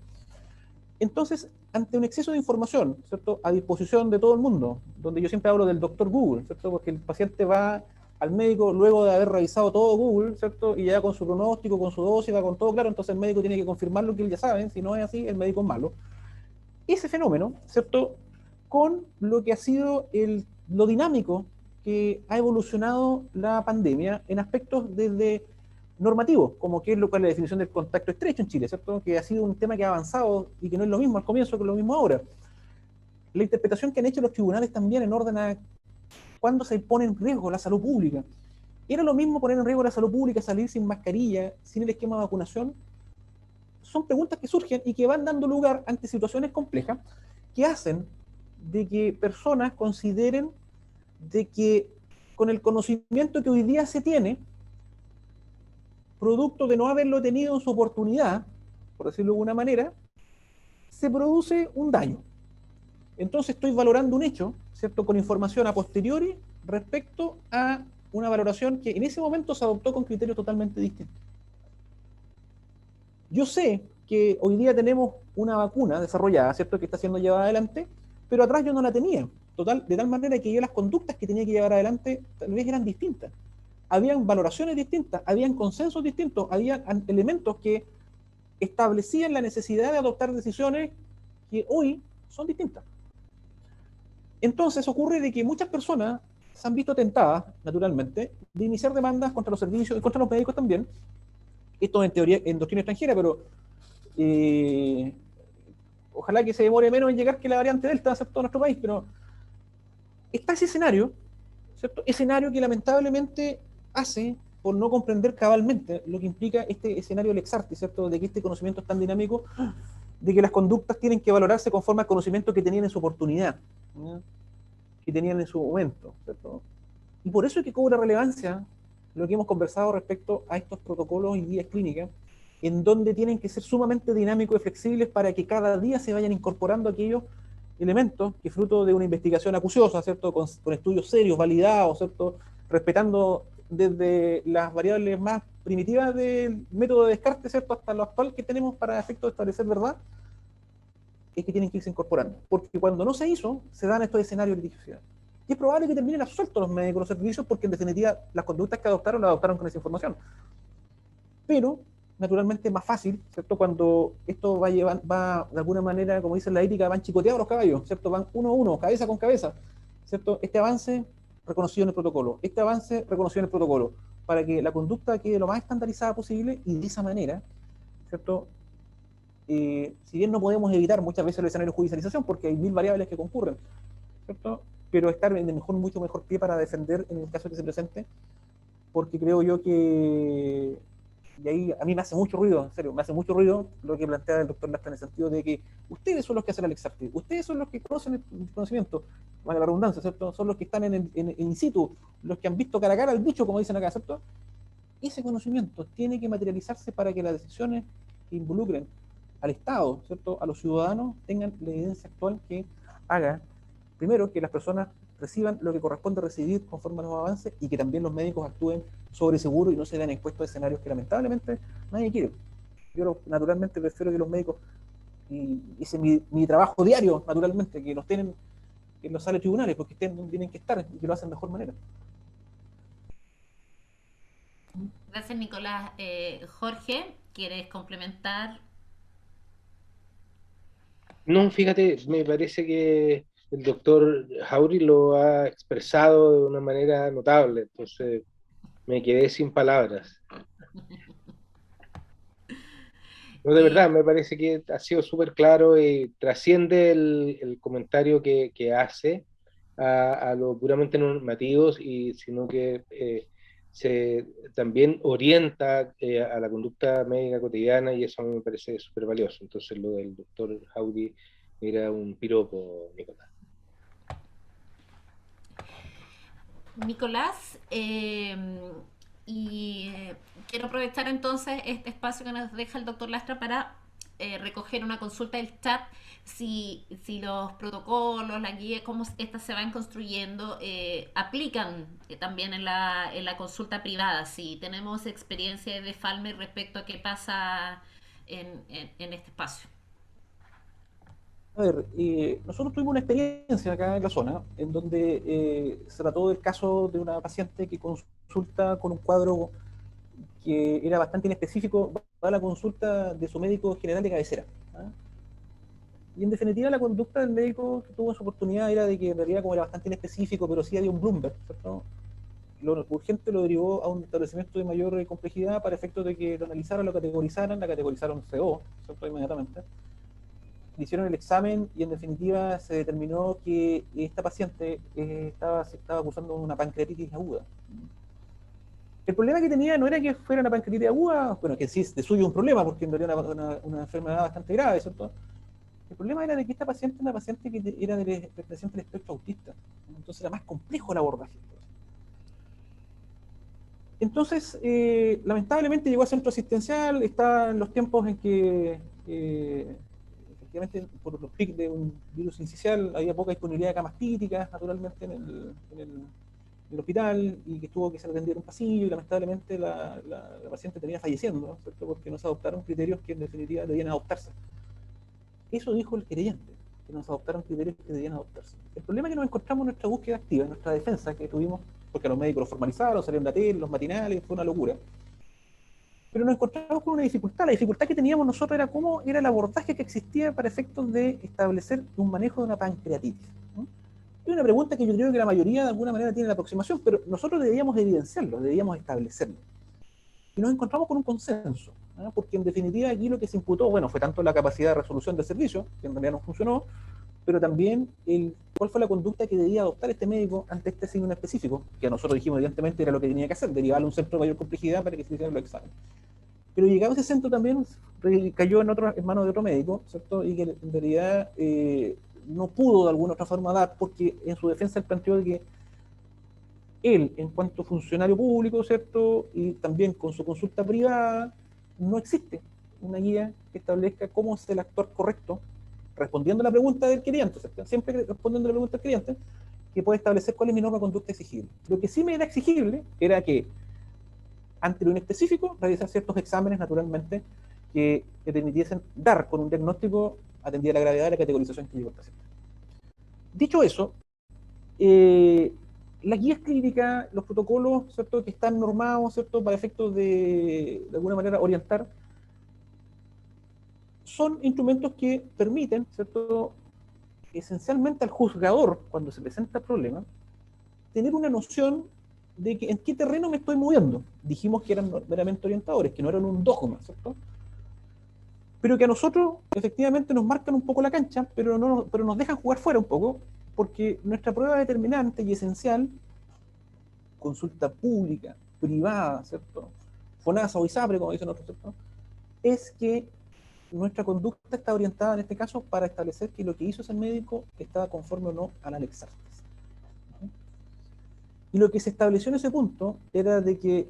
Entonces, ante un exceso de información, ¿cierto?, a disposición de todo el mundo, donde yo siempre hablo del doctor Google, ¿cierto?, porque el paciente va al médico luego de haber revisado todo Google, ¿cierto?, y ya con su pronóstico, con su dosis, va con todo claro, entonces el médico tiene que confirmar lo que él ya sabe, si no es así, el médico es malo. Ese fenómeno, ¿cierto?, con lo que ha sido lo dinámico que ha evolucionado la pandemia en aspectos desde normativos, como que es lo cual es la definición del contacto estrecho en Chile, ¿cierto?, que ha sido un tema que ha avanzado y que no es lo mismo al comienzo que lo mismo ahora. La interpretación que han hecho los tribunales también en orden a cuándo se pone en riesgo la salud pública. ¿Era lo mismo poner en riesgo la salud pública, salir sin mascarilla, sin el esquema de vacunación? Son preguntas que surgen y que van dando lugar ante situaciones complejas que hacen de que personas consideren de que con el conocimiento que hoy día se tiene, producto de no haberlo tenido en su oportunidad, por decirlo de alguna manera, se produce un daño. Entonces estoy valorando un hecho, ¿cierto?, con información a posteriori respecto a una valoración que en ese momento se adoptó con criterios totalmente distintos. Yo sé que hoy día tenemos una vacuna desarrollada, ¿cierto?, que está siendo llevada adelante, pero atrás yo no la tenía. De tal manera que yo las conductas que tenía que llevar adelante tal vez eran distintas. Habían valoraciones distintas, habían consensos distintos, había elementos que establecían la necesidad de adoptar decisiones que hoy son distintas. Entonces ocurre de que muchas personas se han visto tentadas, naturalmente, de iniciar demandas contra los servicios y contra los médicos también. Esto en teoría en doctrina extranjera, pero eh, ojalá que se demore menos en llegar que la variante Delta, ¿cierto?, a nuestro país, pero está ese escenario, ¿cierto? Escenario que lamentablemente hace por no comprender cabalmente lo que implica este escenario Lex Artis, ¿cierto?, de que este conocimiento es tan dinámico, de que las conductas tienen que valorarse conforme al conocimiento que tenían en su oportunidad, ¿no?, que tenían en su momento, ¿cierto? Y por eso es que cobra relevancia lo que hemos conversado respecto a estos protocolos y guías clínicas, en donde tienen que ser sumamente dinámicos y flexibles para que cada día se vayan incorporando aquellos elementos que fruto de una investigación acuciosa, ¿cierto?, con estudios serios, validados, ¿cierto?, respetando desde las variables más primitivas del método de Descartes, ¿cierto?, hasta lo actual que tenemos para efecto de establecer verdad, es que tienen que irse incorporando. Porque cuando no se hizo, se dan estos escenarios de litigiosidad. Y es probable que terminen absueltos los médicos, los servicios, porque en definitiva las conductas que adoptaron, las adoptaron con esa información. Pero, naturalmente, es más fácil, ¿cierto?, cuando esto va de alguna manera, como dice la ética, van chicoteados los caballos, ¿cierto?, van uno a uno, cabeza con cabeza, ¿cierto? Este avance reconocido en el protocolo, este avance reconocido en el protocolo, para que la conducta quede lo más estandarizada posible y de esa manera, ¿cierto? Si bien no podemos evitar muchas veces el escenario de judicialización, porque hay mil variables que concurren, ¿cierto?, pero estar en el mucho mejor pie para defender en el caso que se presente, porque creo yo que, y ahí a mí me hace mucho ruido, en serio, me hace mucho ruido lo que plantea el doctor Lastra en el sentido de que ustedes son los que hacen el exarti, ustedes son los que conocen el conocimiento, vale la redundancia, ¿cierto?, son los que están en in situ, los que han visto cara a cara al bicho, como dicen acá, ¿cierto? Ese conocimiento tiene que materializarse para que las decisiones que involucren al Estado, ¿cierto?, a los ciudadanos, tengan la evidencia actual que haga, primero, que las personas reciban lo que corresponde recibir conforme a los avances y que también los médicos actúen sobre seguro y no se vean expuestos a escenarios que lamentablemente nadie quiere. Yo naturalmente prefiero que los médicos, y ese es mi trabajo diario, naturalmente, que los tienen en los salas de tribunales, porque tienen que estar y que lo hacen de mejor manera. Gracias, Nicolás. Jorge, ¿quieres complementar? No, fíjate, me parece que el doctor Jauri lo ha expresado de una manera notable, entonces me quedé sin palabras. No, de verdad, Eh, me parece que ha sido súper claro y trasciende el comentario que hace a lo puramente normativos, y sino que se también orienta a la conducta médica cotidiana, y eso a mí me parece súper valioso. Entonces lo del doctor Jaudi era un piropo, Nicolás. Nicolás, y quiero aprovechar entonces este espacio que nos deja el doctor Lastra para recoger una consulta del chat, si los protocolos, la guía, cómo estas se van construyendo, aplican también en la consulta privada, si tenemos experiencia de Falme respecto a qué pasa en este espacio. A ver, nosotros tuvimos una experiencia acá en la zona, en donde se trató del caso de una paciente que consulta con un cuadro que era bastante inespecífico para la consulta de su médico general de cabecera, ¿ah? Y en definitiva la conducta del médico que tuvo en su oportunidad era de que en realidad, como era bastante inespecífico, pero sí había un Bloomberg, ¿cierto?, lo urgente lo derivó a un establecimiento de mayor complejidad para efectos de que lo analizaran, lo categorizaran, la categorizaron CO, ¿cierto?, inmediatamente. Le hicieron el examen y en definitiva se determinó que esta paciente estaba acusando una pancreatitis aguda. El problema que tenía no era que fuera una pancreatitis aguda, bueno, que sí de suyo un problema, porque en realidad era una enfermedad bastante grave, ¿cierto? El problema era de que esta paciente era una paciente que era perteneciente al espectro autista, entonces era más complejo el abordaje. Entonces, lamentablemente llegó a centro asistencial, está en los tiempos en que efectivamente por los pics de un virus incisional había poca disponibilidad de camas críticas, naturalmente, en el hospital, y que tuvo que ser atendida en un pasillo, y lamentablemente la paciente termina falleciendo, ¿cierto?, porque no se adoptaron criterios que en definitiva debían adoptarse. Eso dijo el querellante, que nos adoptaron criterios que debían adoptarse. El problema es que nos encontramos en nuestra búsqueda activa, en nuestra defensa que tuvimos, porque los médicos los formalizaron, salieron de la tele, los matinales, fue una locura. Pero nos encontramos con una dificultad. La dificultad que teníamos nosotros era cómo era el abordaje que existía para efectos de establecer un manejo de una pancreatitis, ¿no? Es una pregunta que yo creo que la mayoría de alguna manera tiene la aproximación, pero nosotros deberíamos evidenciarlo, deberíamos establecerlo. Y nos encontramos con un consenso, ¿no? Porque en definitiva aquí lo que se imputó, bueno, fue tanto la capacidad de resolución del servicio, que en realidad no funcionó, pero también cuál fue la conducta que debía adoptar este médico ante este signo específico, que a nosotros dijimos evidentemente era lo que tenía que hacer, derivarlo a un centro de mayor complejidad para que se hicieran los exámenes. Pero llegado a ese centro también cayó en manos de otro médico, ¿cierto? Y que en realidad no pudo de alguna otra forma dar, porque en su defensa él planteó de que él, en cuanto funcionario público, ¿cierto? Y también con su consulta privada, no existe una guía que establezca cómo es el actuar correcto, respondiendo a la pregunta del cliente, ¿cierto? Siempre respondiendo a la pregunta del cliente, que puede establecer cuál es mi norma de conducta exigible. Lo que sí me era exigible era que, ante lo inespecífico, realizar ciertos exámenes, naturalmente, que permitiesen dar con un diagnóstico atendida a la gravedad de la categorización que llegó el paciente. Dicho eso, las guías clínicas, los protocolos, ¿cierto?, que están normados, ¿cierto?, para efectos de alguna manera orientar, son instrumentos que permiten, ¿cierto?, esencialmente al juzgador, cuando se presenta el problema, tener una noción de que en qué terreno me estoy moviendo. Dijimos que eran meramente orientadores, que no eran un dogma, ¿cierto? Pero que a nosotros efectivamente nos marcan un poco la cancha, pero nos dejan jugar fuera un poco, porque nuestra prueba determinante y esencial, consulta pública, privada, ¿cierto? FONASA o ISAPRE, como dicen otros, ¿cierto? Es que nuestra conducta está orientada en este caso para establecer que lo que hizo ese médico estaba conforme o no a la Lex Artes. Y lo que se estableció en ese punto era de que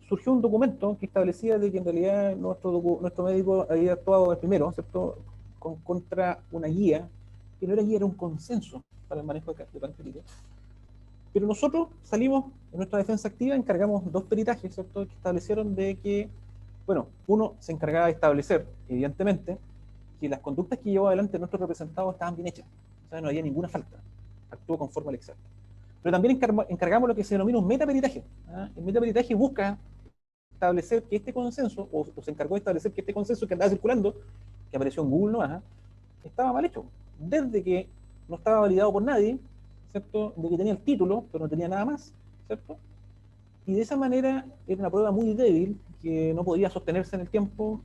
surgió un documento que establecía de que en realidad nuestro médico había actuado el primero, ¿cierto?, contra una guía, que no era guía, era un consenso para el manejo de pancreatitis. Pero nosotros salimos en nuestra defensa activa, encargamos dos peritajes, ¿cierto?, que establecieron de que, bueno, uno se encargaba de establecer, evidentemente, que las conductas que llevó adelante nuestro representado estaban bien hechas, o sea, no había ninguna falta, actuó conforme al examen. Pero también encargamos lo que se denomina un metaperitaje. ¿Ah? El metaperitaje busca establecer que este consenso, o se encargó de establecer que este consenso que andaba circulando, que apareció en Google nomás, estaba mal hecho. Desde que no estaba validado por nadie, ¿cierto? De que tenía el título, pero no tenía nada más, ¿cierto? Y de esa manera era una prueba muy débil, que no podía sostenerse en el tiempo,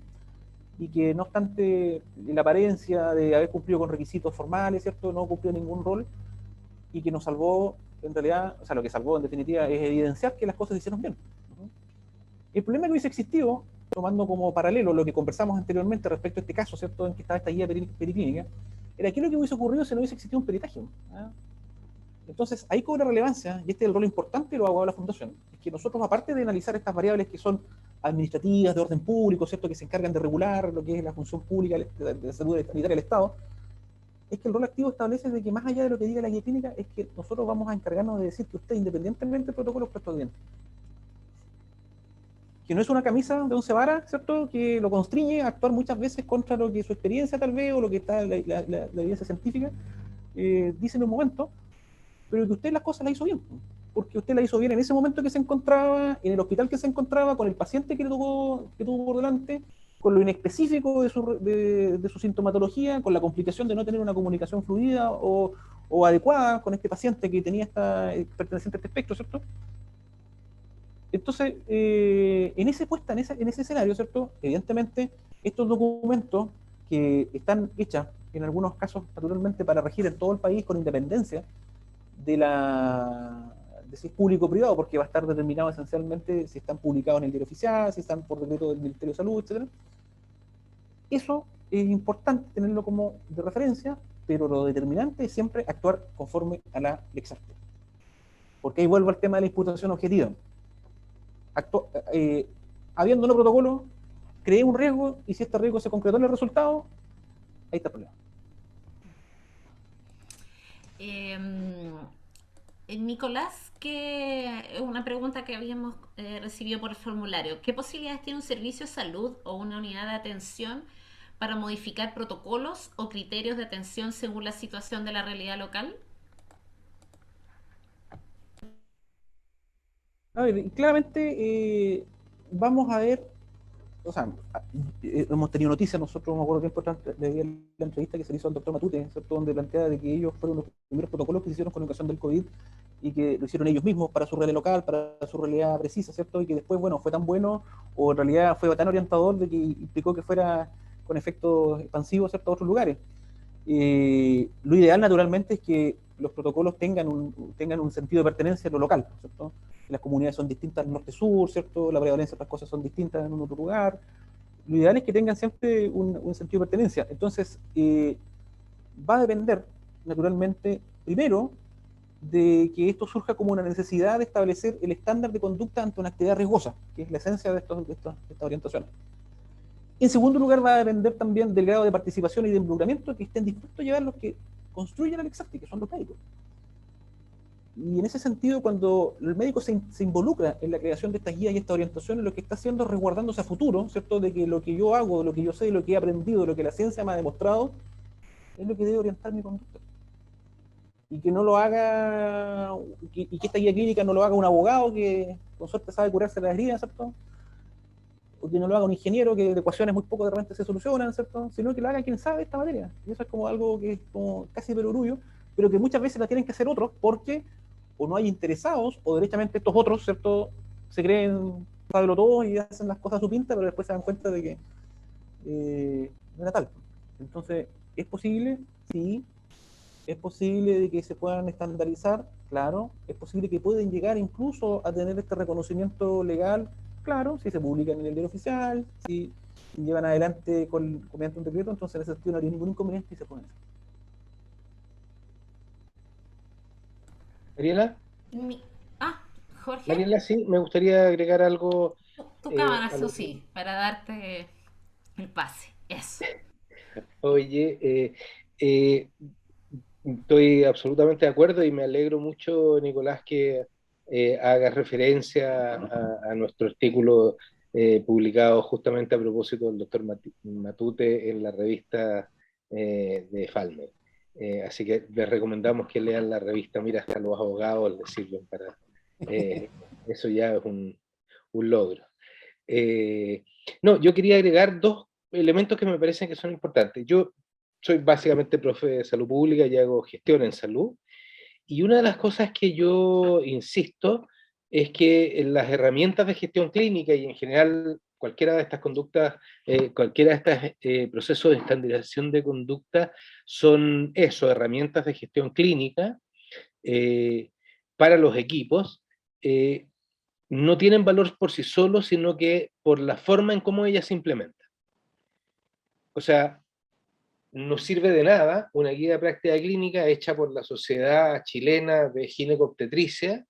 y que no obstante la apariencia de haber cumplido con requisitos formales, ¿cierto?, no cumplió ningún rol, y que nos salvó, en realidad, o sea, lo que salvó en definitiva es evidenciar que las cosas se hicieron bien. El problema que hubiese existido, tomando como paralelo lo que conversamos anteriormente respecto a este caso, ¿cierto?, en que estaba esta guía periclínica, era qué es lo que hubiese ocurrido si no hubiese existido un peritaje. ¿Ah? Entonces, ahí cobra relevancia, y este es el rol importante de los abogados de la Fundación, es que nosotros, aparte de analizar estas variables que son administrativas, de orden público, ¿cierto?, que se encargan de regular lo que es la función pública de salud sanitaria del Estado, es que el rol activo establece de que más allá de lo que diga la guía clínica, es que nosotros vamos a encargarnos de decir que usted, independientemente del protocolo, presta bien. Que no es una camisa de 11 varas, ¿cierto?, que lo constriñe a actuar muchas veces contra lo que su experiencia tal vez, o lo que está la evidencia científica dice en un momento, pero que usted las cosas las hizo bien, porque usted las hizo bien en ese momento que se encontraba, en el hospital que se encontraba, con el paciente que tuvo por delante, con lo inespecífico de su sintomatología, con la complicación de no tener una comunicación fluida o adecuada con este paciente que tenía perteneciente a este espectro, ¿cierto? Entonces, en ese escenario, ¿cierto? Evidentemente, estos documentos que están hechos en algunos casos naturalmente para regir en todo el país con independencia de si es público o privado, porque va a estar determinado esencialmente si están publicados en el diario oficial, si están por decreto del Ministerio de Salud, etcétera. Eso es importante tenerlo como de referencia, pero lo determinante es siempre actuar conforme a la Lex Artes. Porque ahí vuelvo al tema de la imputación objetiva. Eh, Habiendo un protocolo, creé un riesgo, y si este riesgo se concretó en el resultado, ahí está el problema. Nicolás, que es una pregunta que habíamos recibido por el formulario. ¿Qué posibilidades tiene un servicio de salud o una unidad de atención para modificar protocolos o criterios de atención según la situación de la realidad local? A ver, claramente vamos a ver, ¿cierto? O sea, hemos tenido noticias, nosotros me acuerdo bien importante de la entrevista que se le hizo al doctor Matute, ¿cierto? Donde planteaba de que ellos fueron los primeros protocolos que se hicieron con ocasión del COVID y que lo hicieron ellos mismos para su realidad local, para su realidad precisa, ¿cierto? Y que después, bueno, fue tan bueno, o en realidad fue tan orientador de que implicó que fuera con efectos expansivos, ¿cierto?, a otros lugares. Lo ideal, naturalmente, es que los protocolos tengan un sentido de pertenencia en lo local, ¿cierto? Las comunidades son distintas norte-sur, ¿cierto? La prevalencia de otras cosas son distintas en un otro lugar. Lo ideal es que tengan siempre un sentido de pertenencia. Entonces, va a depender, naturalmente, primero, de que esto surja como una necesidad de establecer el estándar de conducta ante una actividad riesgosa, que es la esencia de estas orientaciones. En segundo lugar, va a depender también del grado de participación y de involucramiento que estén dispuestos a llevar los que construyen el Exarti, que son los médicos. Y en ese sentido, cuando el médico se involucra en la creación de estas guías y estas orientaciones, lo que está haciendo es resguardándose a futuro, ¿cierto?, de que lo que yo hago, lo que yo sé, lo que he aprendido, lo que la ciencia me ha demostrado, es lo que debe orientar mi conducta. Y que no lo haga, y que esta guía clínica no lo haga un abogado que con suerte sabe curarse las heridas, ¿cierto?, o que no lo haga un ingeniero, que de ecuaciones muy poco de repente se solucionan, ¿cierto?, sino que lo haga quien sabe esta materia. Y eso es como algo que es como casi perorullo, pero que muchas veces la tienen que hacer otros porque o no hay interesados, o derechamente estos otros, ¿cierto?, se creen sábelo todo y hacen las cosas a su pinta, pero después se dan cuenta de que no era tal. Entonces, ¿es posible? Sí. ¿Es posible de que se puedan estandarizar? Claro. ¿Es posible que pueden llegar incluso a tener este reconocimiento legal? Claro, si se publican en el diario oficial, si llevan adelante mediante un decreto, entonces en ese sentido no habría ningún inconveniente y se pueden hacer. Mariela, Mi- Ah, Jorge, Mariela, sí, me gustaría agregar algo tu cámara, a eso lo que... sí, para darte el pase. Eso. Oye, eh, estoy absolutamente de acuerdo y me alegro mucho, Nicolás, que hagas referencia a nuestro artículo publicado justamente a propósito del doctor Matute en la revista de Falme. Así que les recomendamos que lean la revista. Mira, hasta los abogados les sirven para... eh, eso ya es un logro. Eh, no, yo quería agregar dos elementos que me parecen que son importantes. Yo soy básicamente profe de salud pública y hago gestión en salud. Y una de las cosas que yo insisto es que en las herramientas de gestión clínica y en general cualquiera de estas conductas, cualquiera de estos procesos de estandarización de conducta son eso, herramientas de gestión clínica eh, para los equipos. No tienen valor por sí solos, sino que por la forma en cómo ellas se implementan. O sea, no sirve de nada una guía de práctica clínica hecha por la Sociedad Chilena de Ginecobstetricia,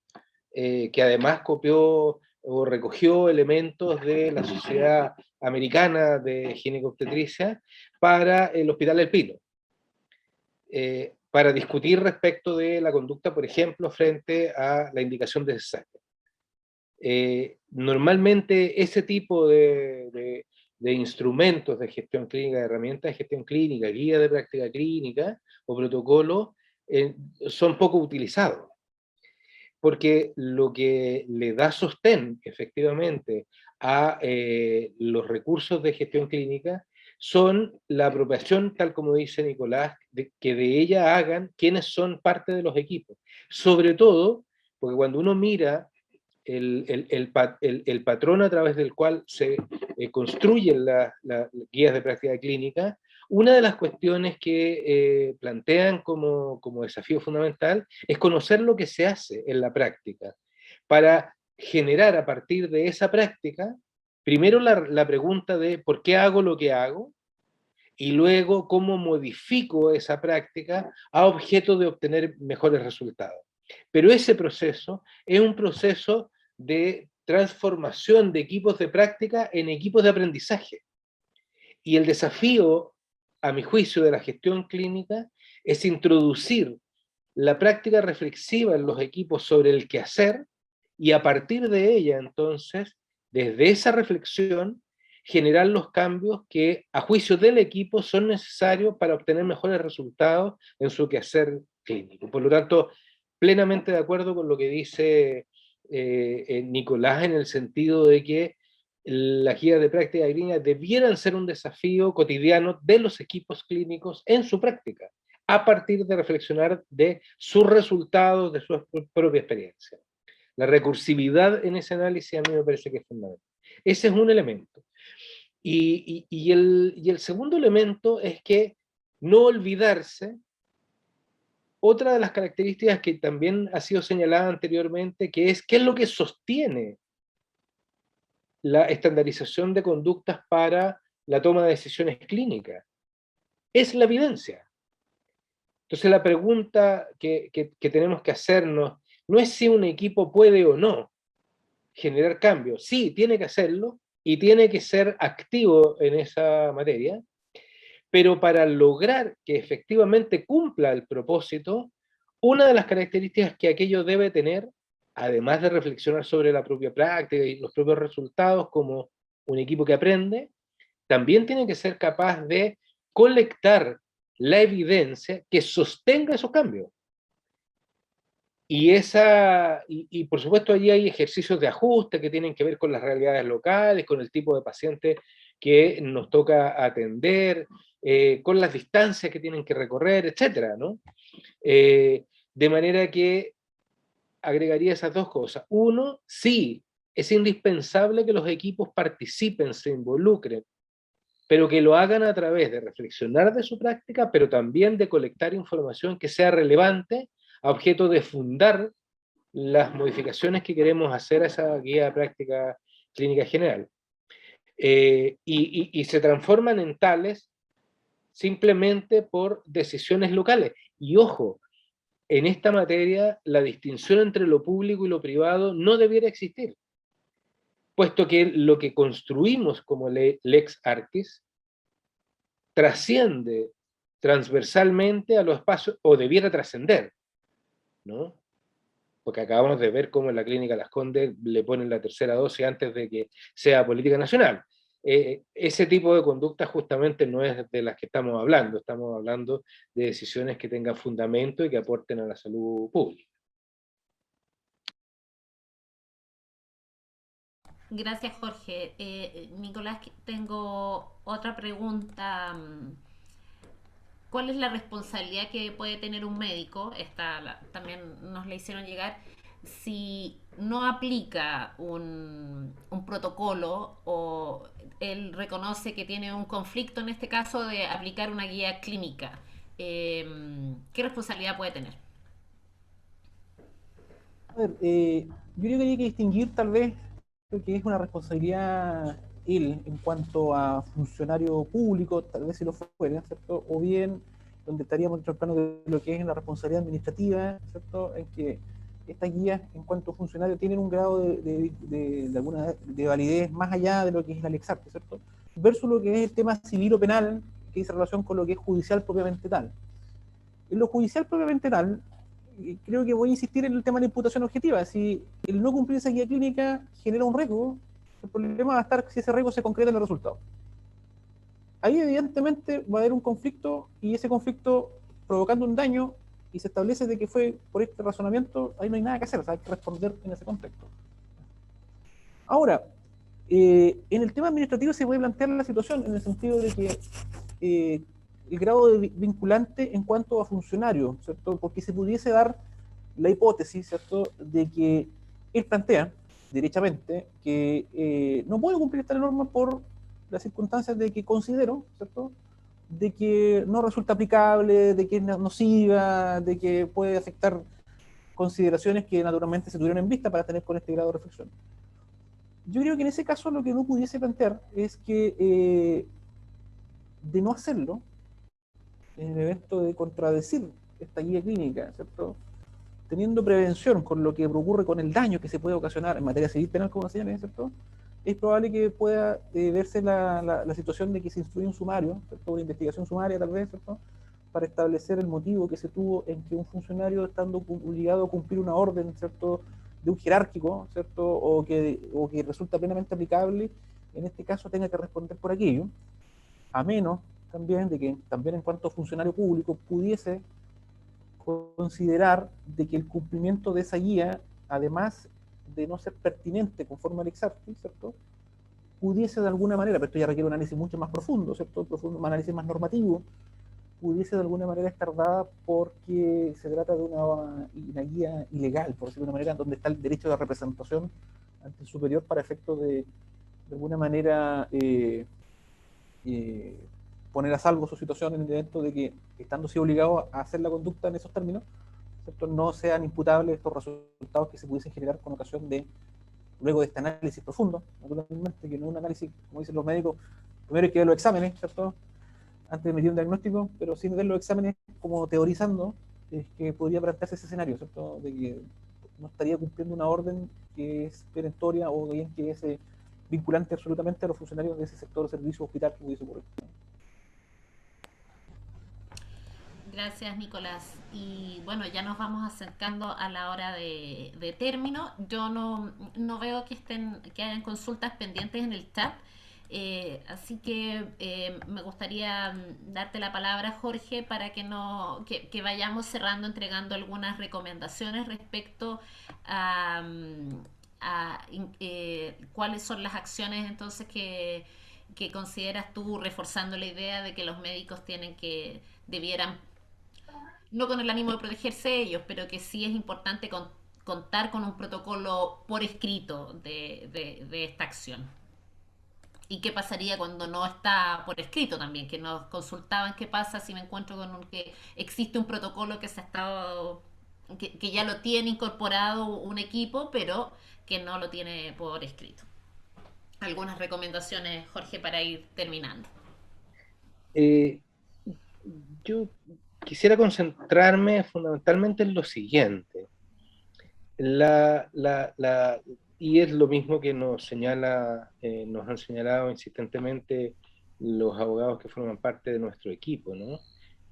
que además copió o recogió elementos de la Sociedad Americana de Ginecobstetricia para el Hospital del Pino, para discutir respecto de la conducta, por ejemplo, frente a la indicación de cesárea. Normalmente ese tipo de instrumentos de gestión clínica, de herramientas de gestión clínica, guía de práctica clínica o protocolo, son poco utilizados, porque lo que le da sostén efectivamente a los recursos de gestión clínica son la apropiación, tal como dice Nicolás, que de ella hagan quienes son parte de los equipos. Sobre todo, porque cuando uno mira el patrón a través del cual se construyen las guías de práctica clínica, una de las cuestiones que plantean como desafío fundamental es conocer lo que se hace en la práctica, para generar a partir de esa práctica, primero la pregunta de por qué hago lo que hago, y luego cómo modifico esa práctica a objeto de obtener mejores resultados. Pero ese proceso es un proceso de transformación de equipos de práctica en equipos de aprendizaje. Y el desafío, a mi juicio, de la gestión clínica es introducir la práctica reflexiva en los equipos sobre el quehacer y a partir de ella, entonces, desde esa reflexión, generar los cambios que, a juicio del equipo, son necesarios para obtener mejores resultados en su quehacer clínico. Por lo tanto, plenamente de acuerdo con lo que dice Nicolás en el sentido de que las guías de práctica clínica debieran ser un desafío cotidiano de los equipos clínicos en su práctica, a partir de reflexionar de sus resultados, de su propia experiencia. La recursividad en ese análisis a mí me parece que es fundamental. Ese es un elemento. Y el segundo elemento es que no olvidarse, otra de las características que también ha sido señalada anteriormente, que es qué es lo que sostiene la estandarización de conductas para la toma de decisiones clínicas. Es la evidencia. Entonces la pregunta que tenemos que hacernos no es si un equipo puede o no generar cambios. Sí, tiene que hacerlo y tiene que ser activo en esa materia, pero para lograr que efectivamente cumpla el propósito, una de las características que aquello debe tener, además de reflexionar sobre la propia práctica y los propios resultados como un equipo que aprende, también tiene que ser capaz de colectar la evidencia que sostenga esos cambios. Y por supuesto allí hay ejercicios de ajuste que tienen que ver con las realidades locales, con el tipo de paciente que nos toca atender, con las distancias que tienen que recorrer, etcétera, ¿no? De manera que agregaría esas dos cosas. Uno, sí, es indispensable que los equipos participen, se involucren, pero que lo hagan a través de reflexionar de su práctica, pero también de colectar información que sea relevante a objeto de fundar las modificaciones que queremos hacer a esa guía de práctica clínica general. Y se transforman en tales simplemente por decisiones locales. Y ojo, en esta materia la distinción entre lo público y lo privado no debiera existir, puesto que lo que construimos como lex artis trasciende transversalmente a los espacios, o debiera trascender, ¿no? Porque acabamos de ver cómo en la clínica Las Condes le ponen la tercera dosis antes de que sea política nacional. Ese tipo de conducta justamente no es de las que estamos hablando de decisiones que tengan fundamento y que aporten a la salud pública. Gracias, Jorge. Nicolás, tengo otra pregunta. ¿Cuál es la responsabilidad que puede tener un médico? También nos la hicieron llegar. Si no aplica un protocolo o él reconoce que tiene un conflicto, en este caso, de aplicar una guía clínica, ¿qué responsabilidad puede tener? A ver, yo creo que hay que distinguir tal vez lo que es una responsabilidad él en cuanto a funcionario público, tal vez si lo fuera, ¿cierto? O bien donde estaríamos dentro del plano de lo que es la responsabilidad administrativa, ¿cierto? En que estas guías en cuanto a funcionario tienen un grado de validez más allá de lo que es la Lex Artis, ¿cierto? Versus lo que es el tema civil o penal, que dice relación con lo que es judicial propiamente tal. En lo judicial propiamente tal, creo que voy a insistir en el tema de la imputación objetiva. Si el no cumplir esa guía clínica genera un riesgo, el problema va a estar si ese riesgo se concreta en los resultados. Ahí evidentemente va a haber un conflicto y ese conflicto provocando un daño y se establece de que fue por este razonamiento, ahí no hay nada que hacer, o sea, hay que responder en ese contexto. Ahora, en el tema administrativo se puede plantear la situación en el sentido de que el grado de vinculante en cuanto a funcionario, ¿cierto? Porque se pudiese dar la hipótesis, ¿cierto?, de que él plantea, derechamente, que no puede cumplir esta norma por las circunstancias de que considero, ¿cierto?, de que no resulta aplicable, de que es nociva, de que puede afectar consideraciones que naturalmente se tuvieron en vista para tener con este grado de reflexión. Yo creo que en ese caso lo que no pudiese plantear es que de no hacerlo, en el evento de contradecir esta guía clínica, ¿cierto?, teniendo prevención con lo que ocurre con el daño que se puede ocasionar en materia civil penal, como señalé, ¿cierto?, es probable que pueda verse la situación de que se instruya un sumario, ¿cierto?, una investigación sumaria tal vez, ¿cierto?, para establecer el motivo que se tuvo en que un funcionario, estando obligado a cumplir una orden, ¿cierto?, de un jerárquico, ¿cierto?, o que resulta plenamente aplicable, en este caso tenga que responder por aquello, a menos también de que también en cuanto a funcionario público pudiese considerar de que el cumplimiento de esa guía, además de no ser pertinente conforme al Ex Artis, ¿cierto?, pudiese de alguna manera, pero esto ya requiere un análisis mucho más profundo, ¿cierto? Un análisis más normativo, pudiese de alguna manera estar dada porque se trata de una guía ilegal, por decirlo de una manera, donde está el derecho de representación ante el superior para efectos de alguna manera, poner a salvo su situación en el evento de que, estando así obligado a hacer la conducta en esos términos, ¿cierto?, no sean imputables estos resultados que se pudiesen generar con ocasión de, luego de este análisis profundo, naturalmente, que no es un análisis, como dicen los médicos, primero hay que ver los exámenes, ¿cierto?, antes de emitir un diagnóstico, pero sin ver los exámenes, como teorizando, es que podría plantearse ese escenario, ¿cierto?, de que no estaría cumpliendo una orden que es perentoria o bien que es vinculante absolutamente a los funcionarios de ese sector de servicio hospital que pudiese ocurrir. Gracias, Nicolás. Y bueno, ya nos vamos acercando a la hora de término. Yo no veo que hayan consultas pendientes en el chat. Así que me gustaría darte la palabra, Jorge, para que, no, que vayamos cerrando, entregando algunas recomendaciones respecto a, cuáles son las acciones entonces que consideras tú, reforzando la idea de que los médicos debieran, no con el ánimo de protegerse ellos, pero que sí es importante contar con un protocolo por escrito de esta acción. ¿Y qué pasaría cuando no está por escrito también? Que nos consultaban qué pasa si me encuentro con que existe un protocolo que se ha estado, que ya lo tiene incorporado un equipo, pero que no lo tiene por escrito. Algunas recomendaciones, Jorge, para ir terminando. Eh, yo quisiera concentrarme fundamentalmente en lo siguiente. Y es lo mismo que nos han señalado insistentemente los abogados que forman parte de nuestro equipo, ¿no?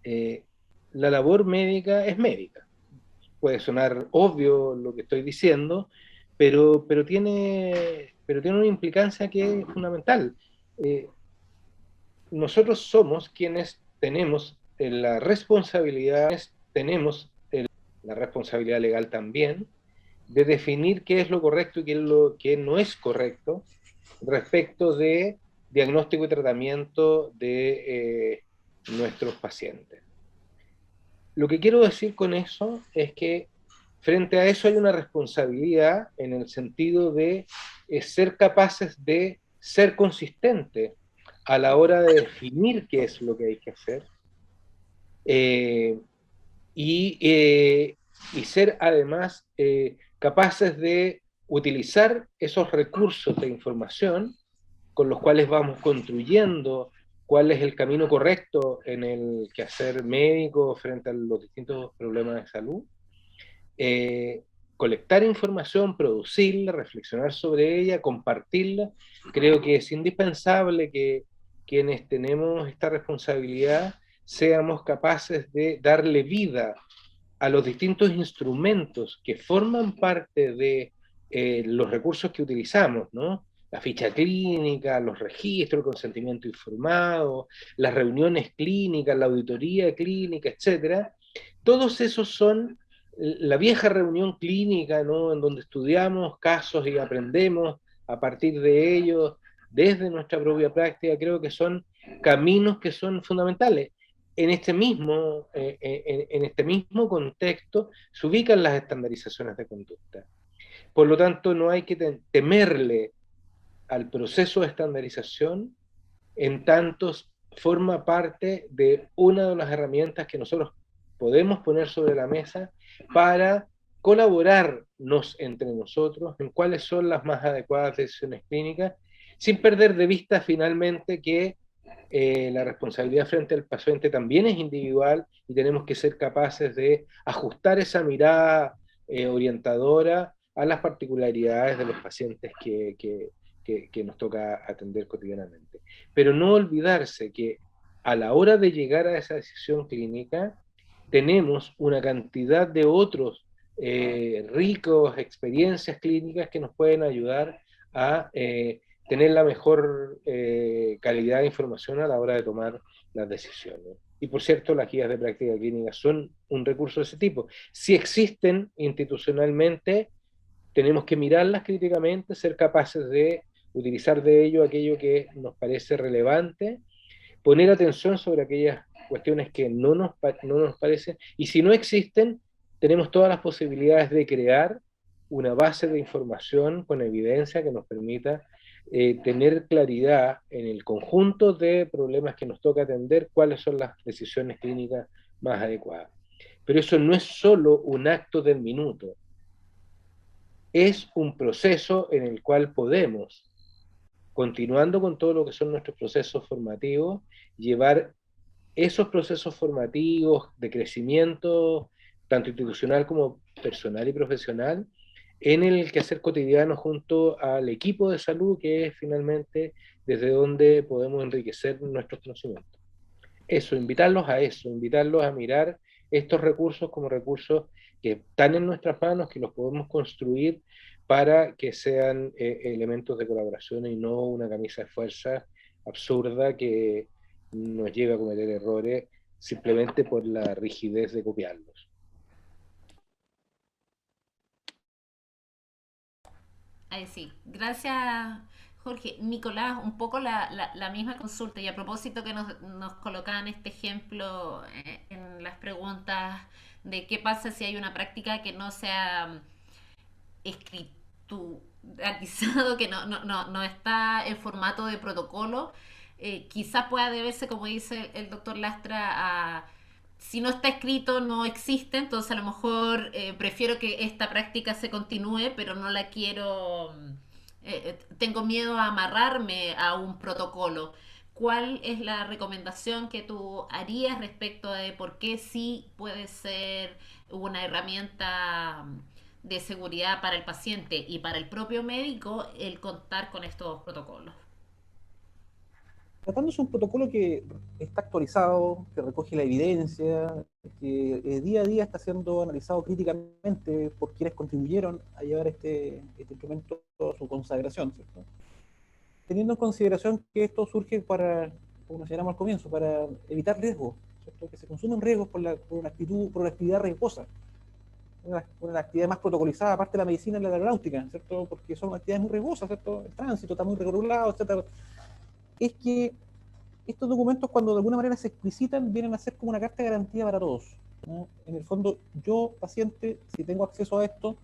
Eh, la labor médica es médica. Puede sonar obvio lo que estoy diciendo, pero tiene una implicancia que es fundamental. Eh, Nosotros somos quienes la responsabilidad legal también, de definir qué es lo correcto y qué no es correcto respecto de diagnóstico y tratamiento de nuestros pacientes. Lo que quiero decir con eso es que frente a eso hay una responsabilidad en el sentido de ser capaces de ser consistentes a la hora de definir qué es lo que hay que hacer, eh, y, eh, y ser además capaces de utilizar esos recursos de información con los cuales vamos construyendo cuál es el camino correcto en el quehacer médico frente a los distintos problemas de salud, eh, colectar información, producirla, reflexionar sobre ella, compartirla. Creo que es indispensable que quienes tenemos esta responsabilidad seamos capaces de darle vida a los distintos instrumentos que forman parte de los recursos que utilizamos, ¿no? La ficha clínica, los registros, el consentimiento informado, las reuniones clínicas, la auditoría clínica, etcétera. Todos esos son la vieja reunión clínica, ¿no?, en donde estudiamos casos y aprendemos a partir de ellos desde nuestra propia práctica. Creo que son caminos que son fundamentales. En este mismo contexto se ubican las estandarizaciones de conducta. Por lo tanto, no hay que temerle al proceso de estandarización, en tanto forma parte de una de las herramientas que nosotros podemos poner sobre la mesa para colaborarnos entre nosotros en cuáles son las más adecuadas decisiones clínicas, sin perder de vista finalmente que la responsabilidad frente al paciente también es individual y tenemos que ser capaces de ajustar esa mirada orientadora a las particularidades de los pacientes que nos toca atender cotidianamente. Pero no olvidarse que a la hora de llegar a esa decisión clínica, tenemos una cantidad de otros ricos experiencias clínicas que nos pueden ayudar a tener la mejor calidad de información a la hora de tomar las decisiones. Y por cierto, las guías de práctica clínica son un recurso de ese tipo. Si existen institucionalmente, tenemos que mirarlas críticamente, ser capaces de utilizar de ello aquello que nos parece relevante, poner atención sobre aquellas cuestiones que no nos parecen, y si no existen, tenemos todas las posibilidades de crear una base de información con evidencia que nos permita tener claridad en el conjunto de problemas que nos toca atender, cuáles son las decisiones clínicas más adecuadas. Pero eso no es solo un acto del minuto, es un proceso en el cual podemos, continuando con todo lo que son nuestros procesos formativos, llevar esos procesos formativos de crecimiento, tanto institucional como personal y profesional, en el quehacer cotidiano junto al equipo de salud, que es finalmente desde donde podemos enriquecer nuestros conocimientos. Eso, invitarlos a mirar estos recursos como recursos que están en nuestras manos, que los podemos construir para que sean elementos de colaboración y no una camisa de fuerza absurda que nos lleva a cometer errores simplemente por la rigidez de copiarlos. Ahí sí. Gracias, Jorge. Nicolás, un poco la misma consulta y a propósito que nos colocaban este ejemplo en las preguntas de qué pasa si hay una práctica que no sea escriturizado, que no está en formato de protocolo, quizás pueda deberse, como dice el doctor Lastra, a si no está escrito no existe, entonces a lo mejor prefiero que esta práctica se continúe, pero no la quiero, tengo miedo a amarrarme a un protocolo. ¿Cuál es la recomendación que tú harías respecto de por qué sí puede ser una herramienta de seguridad para el paciente y para el propio médico el contar con estos protocolos? Tratándose de un protocolo que está actualizado, que recoge la evidencia, que día a día está siendo analizado críticamente por quienes contribuyeron a llevar este instrumento a su consagración, ¿cierto? Teniendo en consideración que esto surge para, como señalamos al comienzo, para evitar riesgos, ¿cierto? Que se consumen riesgos por una actividad riesgosa, una actividad más protocolizada, aparte de la medicina y la aeronáutica, ¿cierto? Porque son actividades muy riesgosas, ¿cierto? El tránsito está muy regulado, etcétera. Es que estos documentos, cuando de alguna manera se explicitan, vienen a ser como una carta de garantía para todos, ¿no? En el fondo, yo, paciente, si tengo acceso a esto,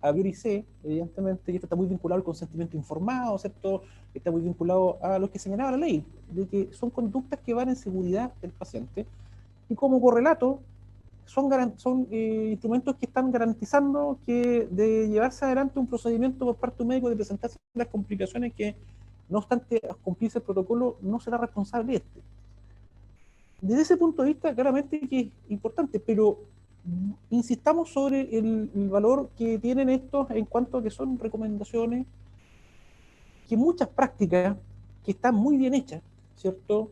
a priori sé, evidentemente, y esto está muy vinculado al consentimiento informado, ¿cierto? Está muy vinculado a lo que señalaba la ley, de que son conductas que van en seguridad del paciente, y como correlato, son instrumentos que están garantizando que de llevarse adelante un procedimiento por parte de un médico, de presentarse las complicaciones que, no obstante cumplirse el protocolo, no será responsable este. Desde ese punto de vista, claramente que es importante, pero insistamos sobre el valor que tienen estos en cuanto a que son recomendaciones, que muchas prácticas que están muy bien hechas, ¿cierto?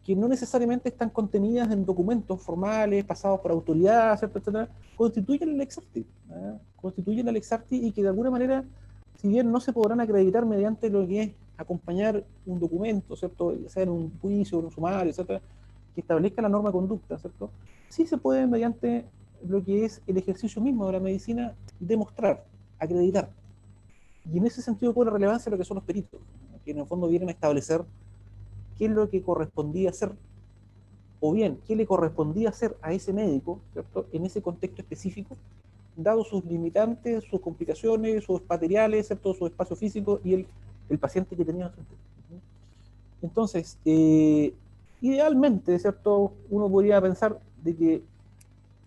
Que no necesariamente están contenidas en documentos formales, pasados por autoridad, ¿cierto? Etcétera, constituyen el ex arte, ¿eh? Constituyen el ex arte y que de alguna manera, si bien no se podrán acreditar mediante lo que es acompañar un documento, ¿cierto? Ya sea en un juicio, en un sumario, etcétera, que establezca la norma de conducta, ¿cierto? Sí se puede, mediante lo que es el ejercicio mismo de la medicina, demostrar, acreditar. Y en ese sentido cobra relevancia lo que son los peritos, que en el fondo vienen a establecer qué es lo que correspondía hacer, o bien qué le correspondía hacer a ese médico, ¿cierto? En ese contexto específico, dado sus limitantes, sus complicaciones, sus materiales, ¿cierto? Su espacio físico y el paciente que tenía frente. Entonces, idealmente, ¿cierto? Uno podría pensar de que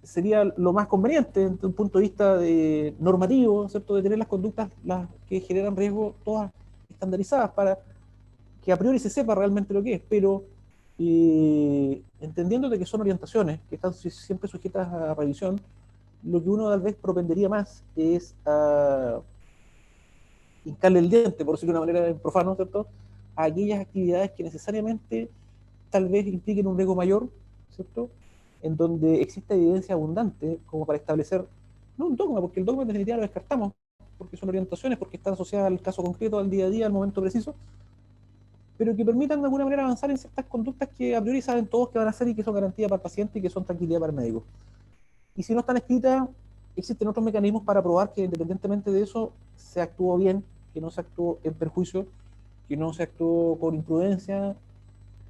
sería lo más conveniente desde un punto de vista de normativo, ¿cierto? De tener las conductas las que generan riesgo todas estandarizadas para que a priori se sepa realmente lo que es, pero entendiendo de que son orientaciones que están siempre sujetas a revisión, lo que uno tal vez propendería más es a hincarle el diente, por decirlo de una manera profana, ¿cierto? A aquellas actividades que necesariamente tal vez impliquen un riesgo mayor, ¿cierto? En donde existe evidencia abundante como para establecer, no un dogma, porque el dogma en definitiva lo descartamos, porque son orientaciones, porque están asociadas al caso concreto, al día a día, al momento preciso, pero que permitan de alguna manera avanzar en ciertas conductas que a priori saben todos que van a hacer y que son garantía para el paciente y que son tranquilidad para el médico. Y si no están escritas, existen otros mecanismos para probar que independientemente de eso se actuó bien, que no se actuó en perjuicio que no se actuó con imprudencia,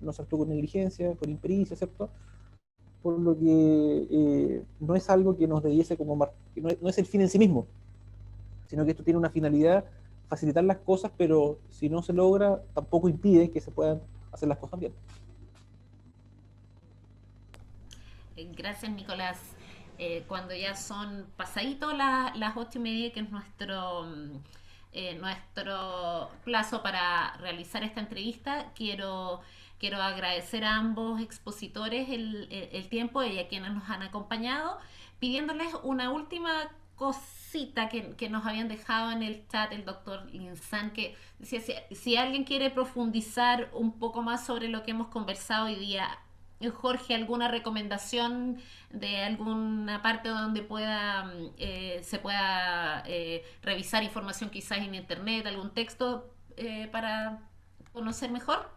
no se actuó con negligencia, con impericia, ¿cierto? Por lo que no es algo que nos debiese que no es el fin en sí mismo, sino que esto tiene una finalidad, facilitar las cosas, pero si no se logra, tampoco impide que se puedan hacer las cosas bien. Gracias, Nicolás. Cuando ya son pasaditos las 8:30, que es nuestro plazo para realizar esta entrevista, quiero agradecer a ambos expositores el tiempo y a quienes nos han acompañado, pidiéndoles una última cosita que nos habían dejado en el chat el doctor Linsan, que decía, si alguien quiere profundizar un poco más sobre lo que hemos conversado hoy día, Jorge, ¿alguna recomendación de alguna parte donde se pueda revisar información quizás en internet, algún texto para conocer mejor?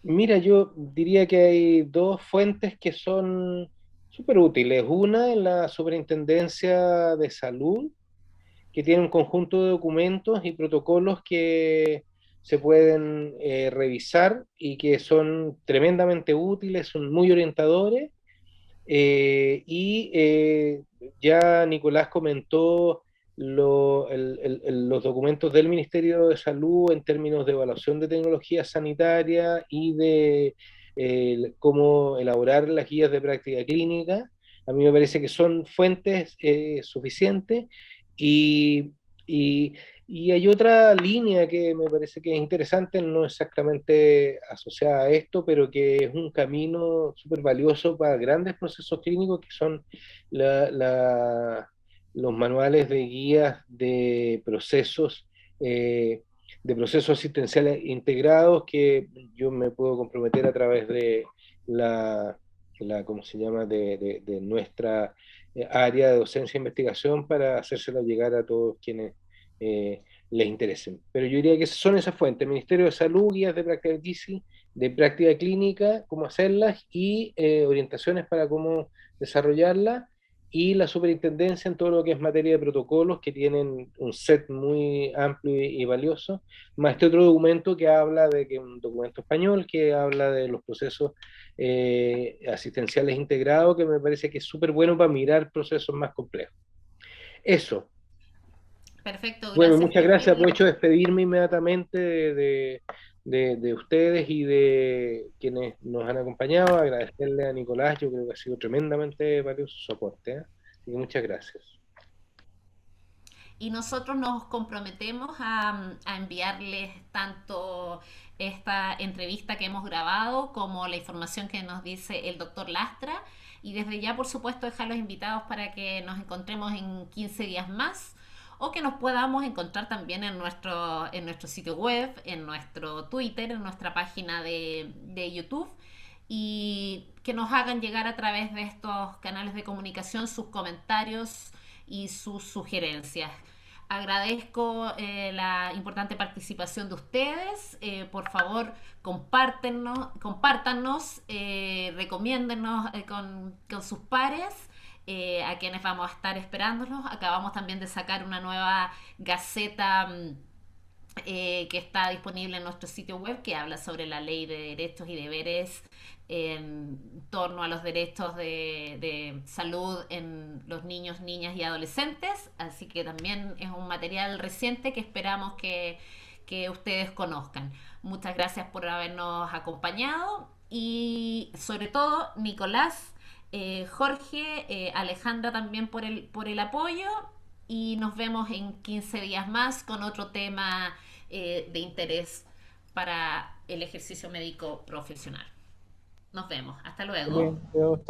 Mira, yo diría que hay dos fuentes que son súper útiles. Una es la Superintendencia de Salud, que tiene un conjunto de documentos y protocolos que se pueden revisar y que son tremendamente útiles, son muy orientadores. Ya Nicolás comentó los documentos del Ministerio de Salud en términos de evaluación de tecnología sanitaria y de cómo elaborar las guías de práctica clínica. A mí me parece que son fuentes suficientes y, y, y hay otra línea que me parece que es interesante, no exactamente asociada a esto, pero que es un camino súper valioso para grandes procesos clínicos, que son la, la, los manuales de guías de procesos asistenciales integrados, que yo me puedo comprometer a través de ¿cómo se llama?, de nuestra área de docencia e investigación para hacérselo llegar a todos quienes les interesen. Pero yo diría que son esas fuentes: Ministerio de Salud, guías de práctica clínica, cómo hacerlas y orientaciones para cómo desarrollarlas, y la superintendencia en todo lo que es materia de protocolos, que tienen un set muy amplio y valioso, más este otro documento que habla de que un documento español que habla de los procesos asistenciales integrados, que me parece que es súper bueno para mirar procesos más complejos. Eso. Perfecto, Bueno, gracias muchas Jorge. gracias. Aprovecho de despedirme inmediatamente de ustedes y de quienes nos han acompañado. Agradecerle a Nicolás, yo creo que ha sido tremendamente valioso su aporte, ¿eh? Así que muchas gracias. Y nosotros nos comprometemos a enviarles tanto esta entrevista que hemos grabado como la información que nos dice el doctor Lastra. Y desde ya, por supuesto, dejarlos invitados para que nos encontremos en 15 días más o que nos podamos encontrar también en nuestro sitio web, en nuestro Twitter, en nuestra página de YouTube, y que nos hagan llegar a través de estos canales de comunicación sus comentarios y sus sugerencias. Agradezco la importante participación de ustedes. Por favor, compártanos, recomiéndennos con sus pares, a quienes vamos a estar esperándonos. Acabamos también de sacar una nueva gaceta que está disponible en nuestro sitio web, que habla sobre la ley de derechos y deberes en torno a los derechos de salud en los niños, niñas y adolescentes. Así que también es un material reciente que esperamos que ustedes conozcan. Muchas gracias por habernos acompañado y sobre todo Nicolás, Jorge, Alejandra también por el apoyo, y nos vemos en 15 días más con otro tema de interés para el ejercicio médico profesional. Nos vemos. Hasta Muy luego. bien, chao.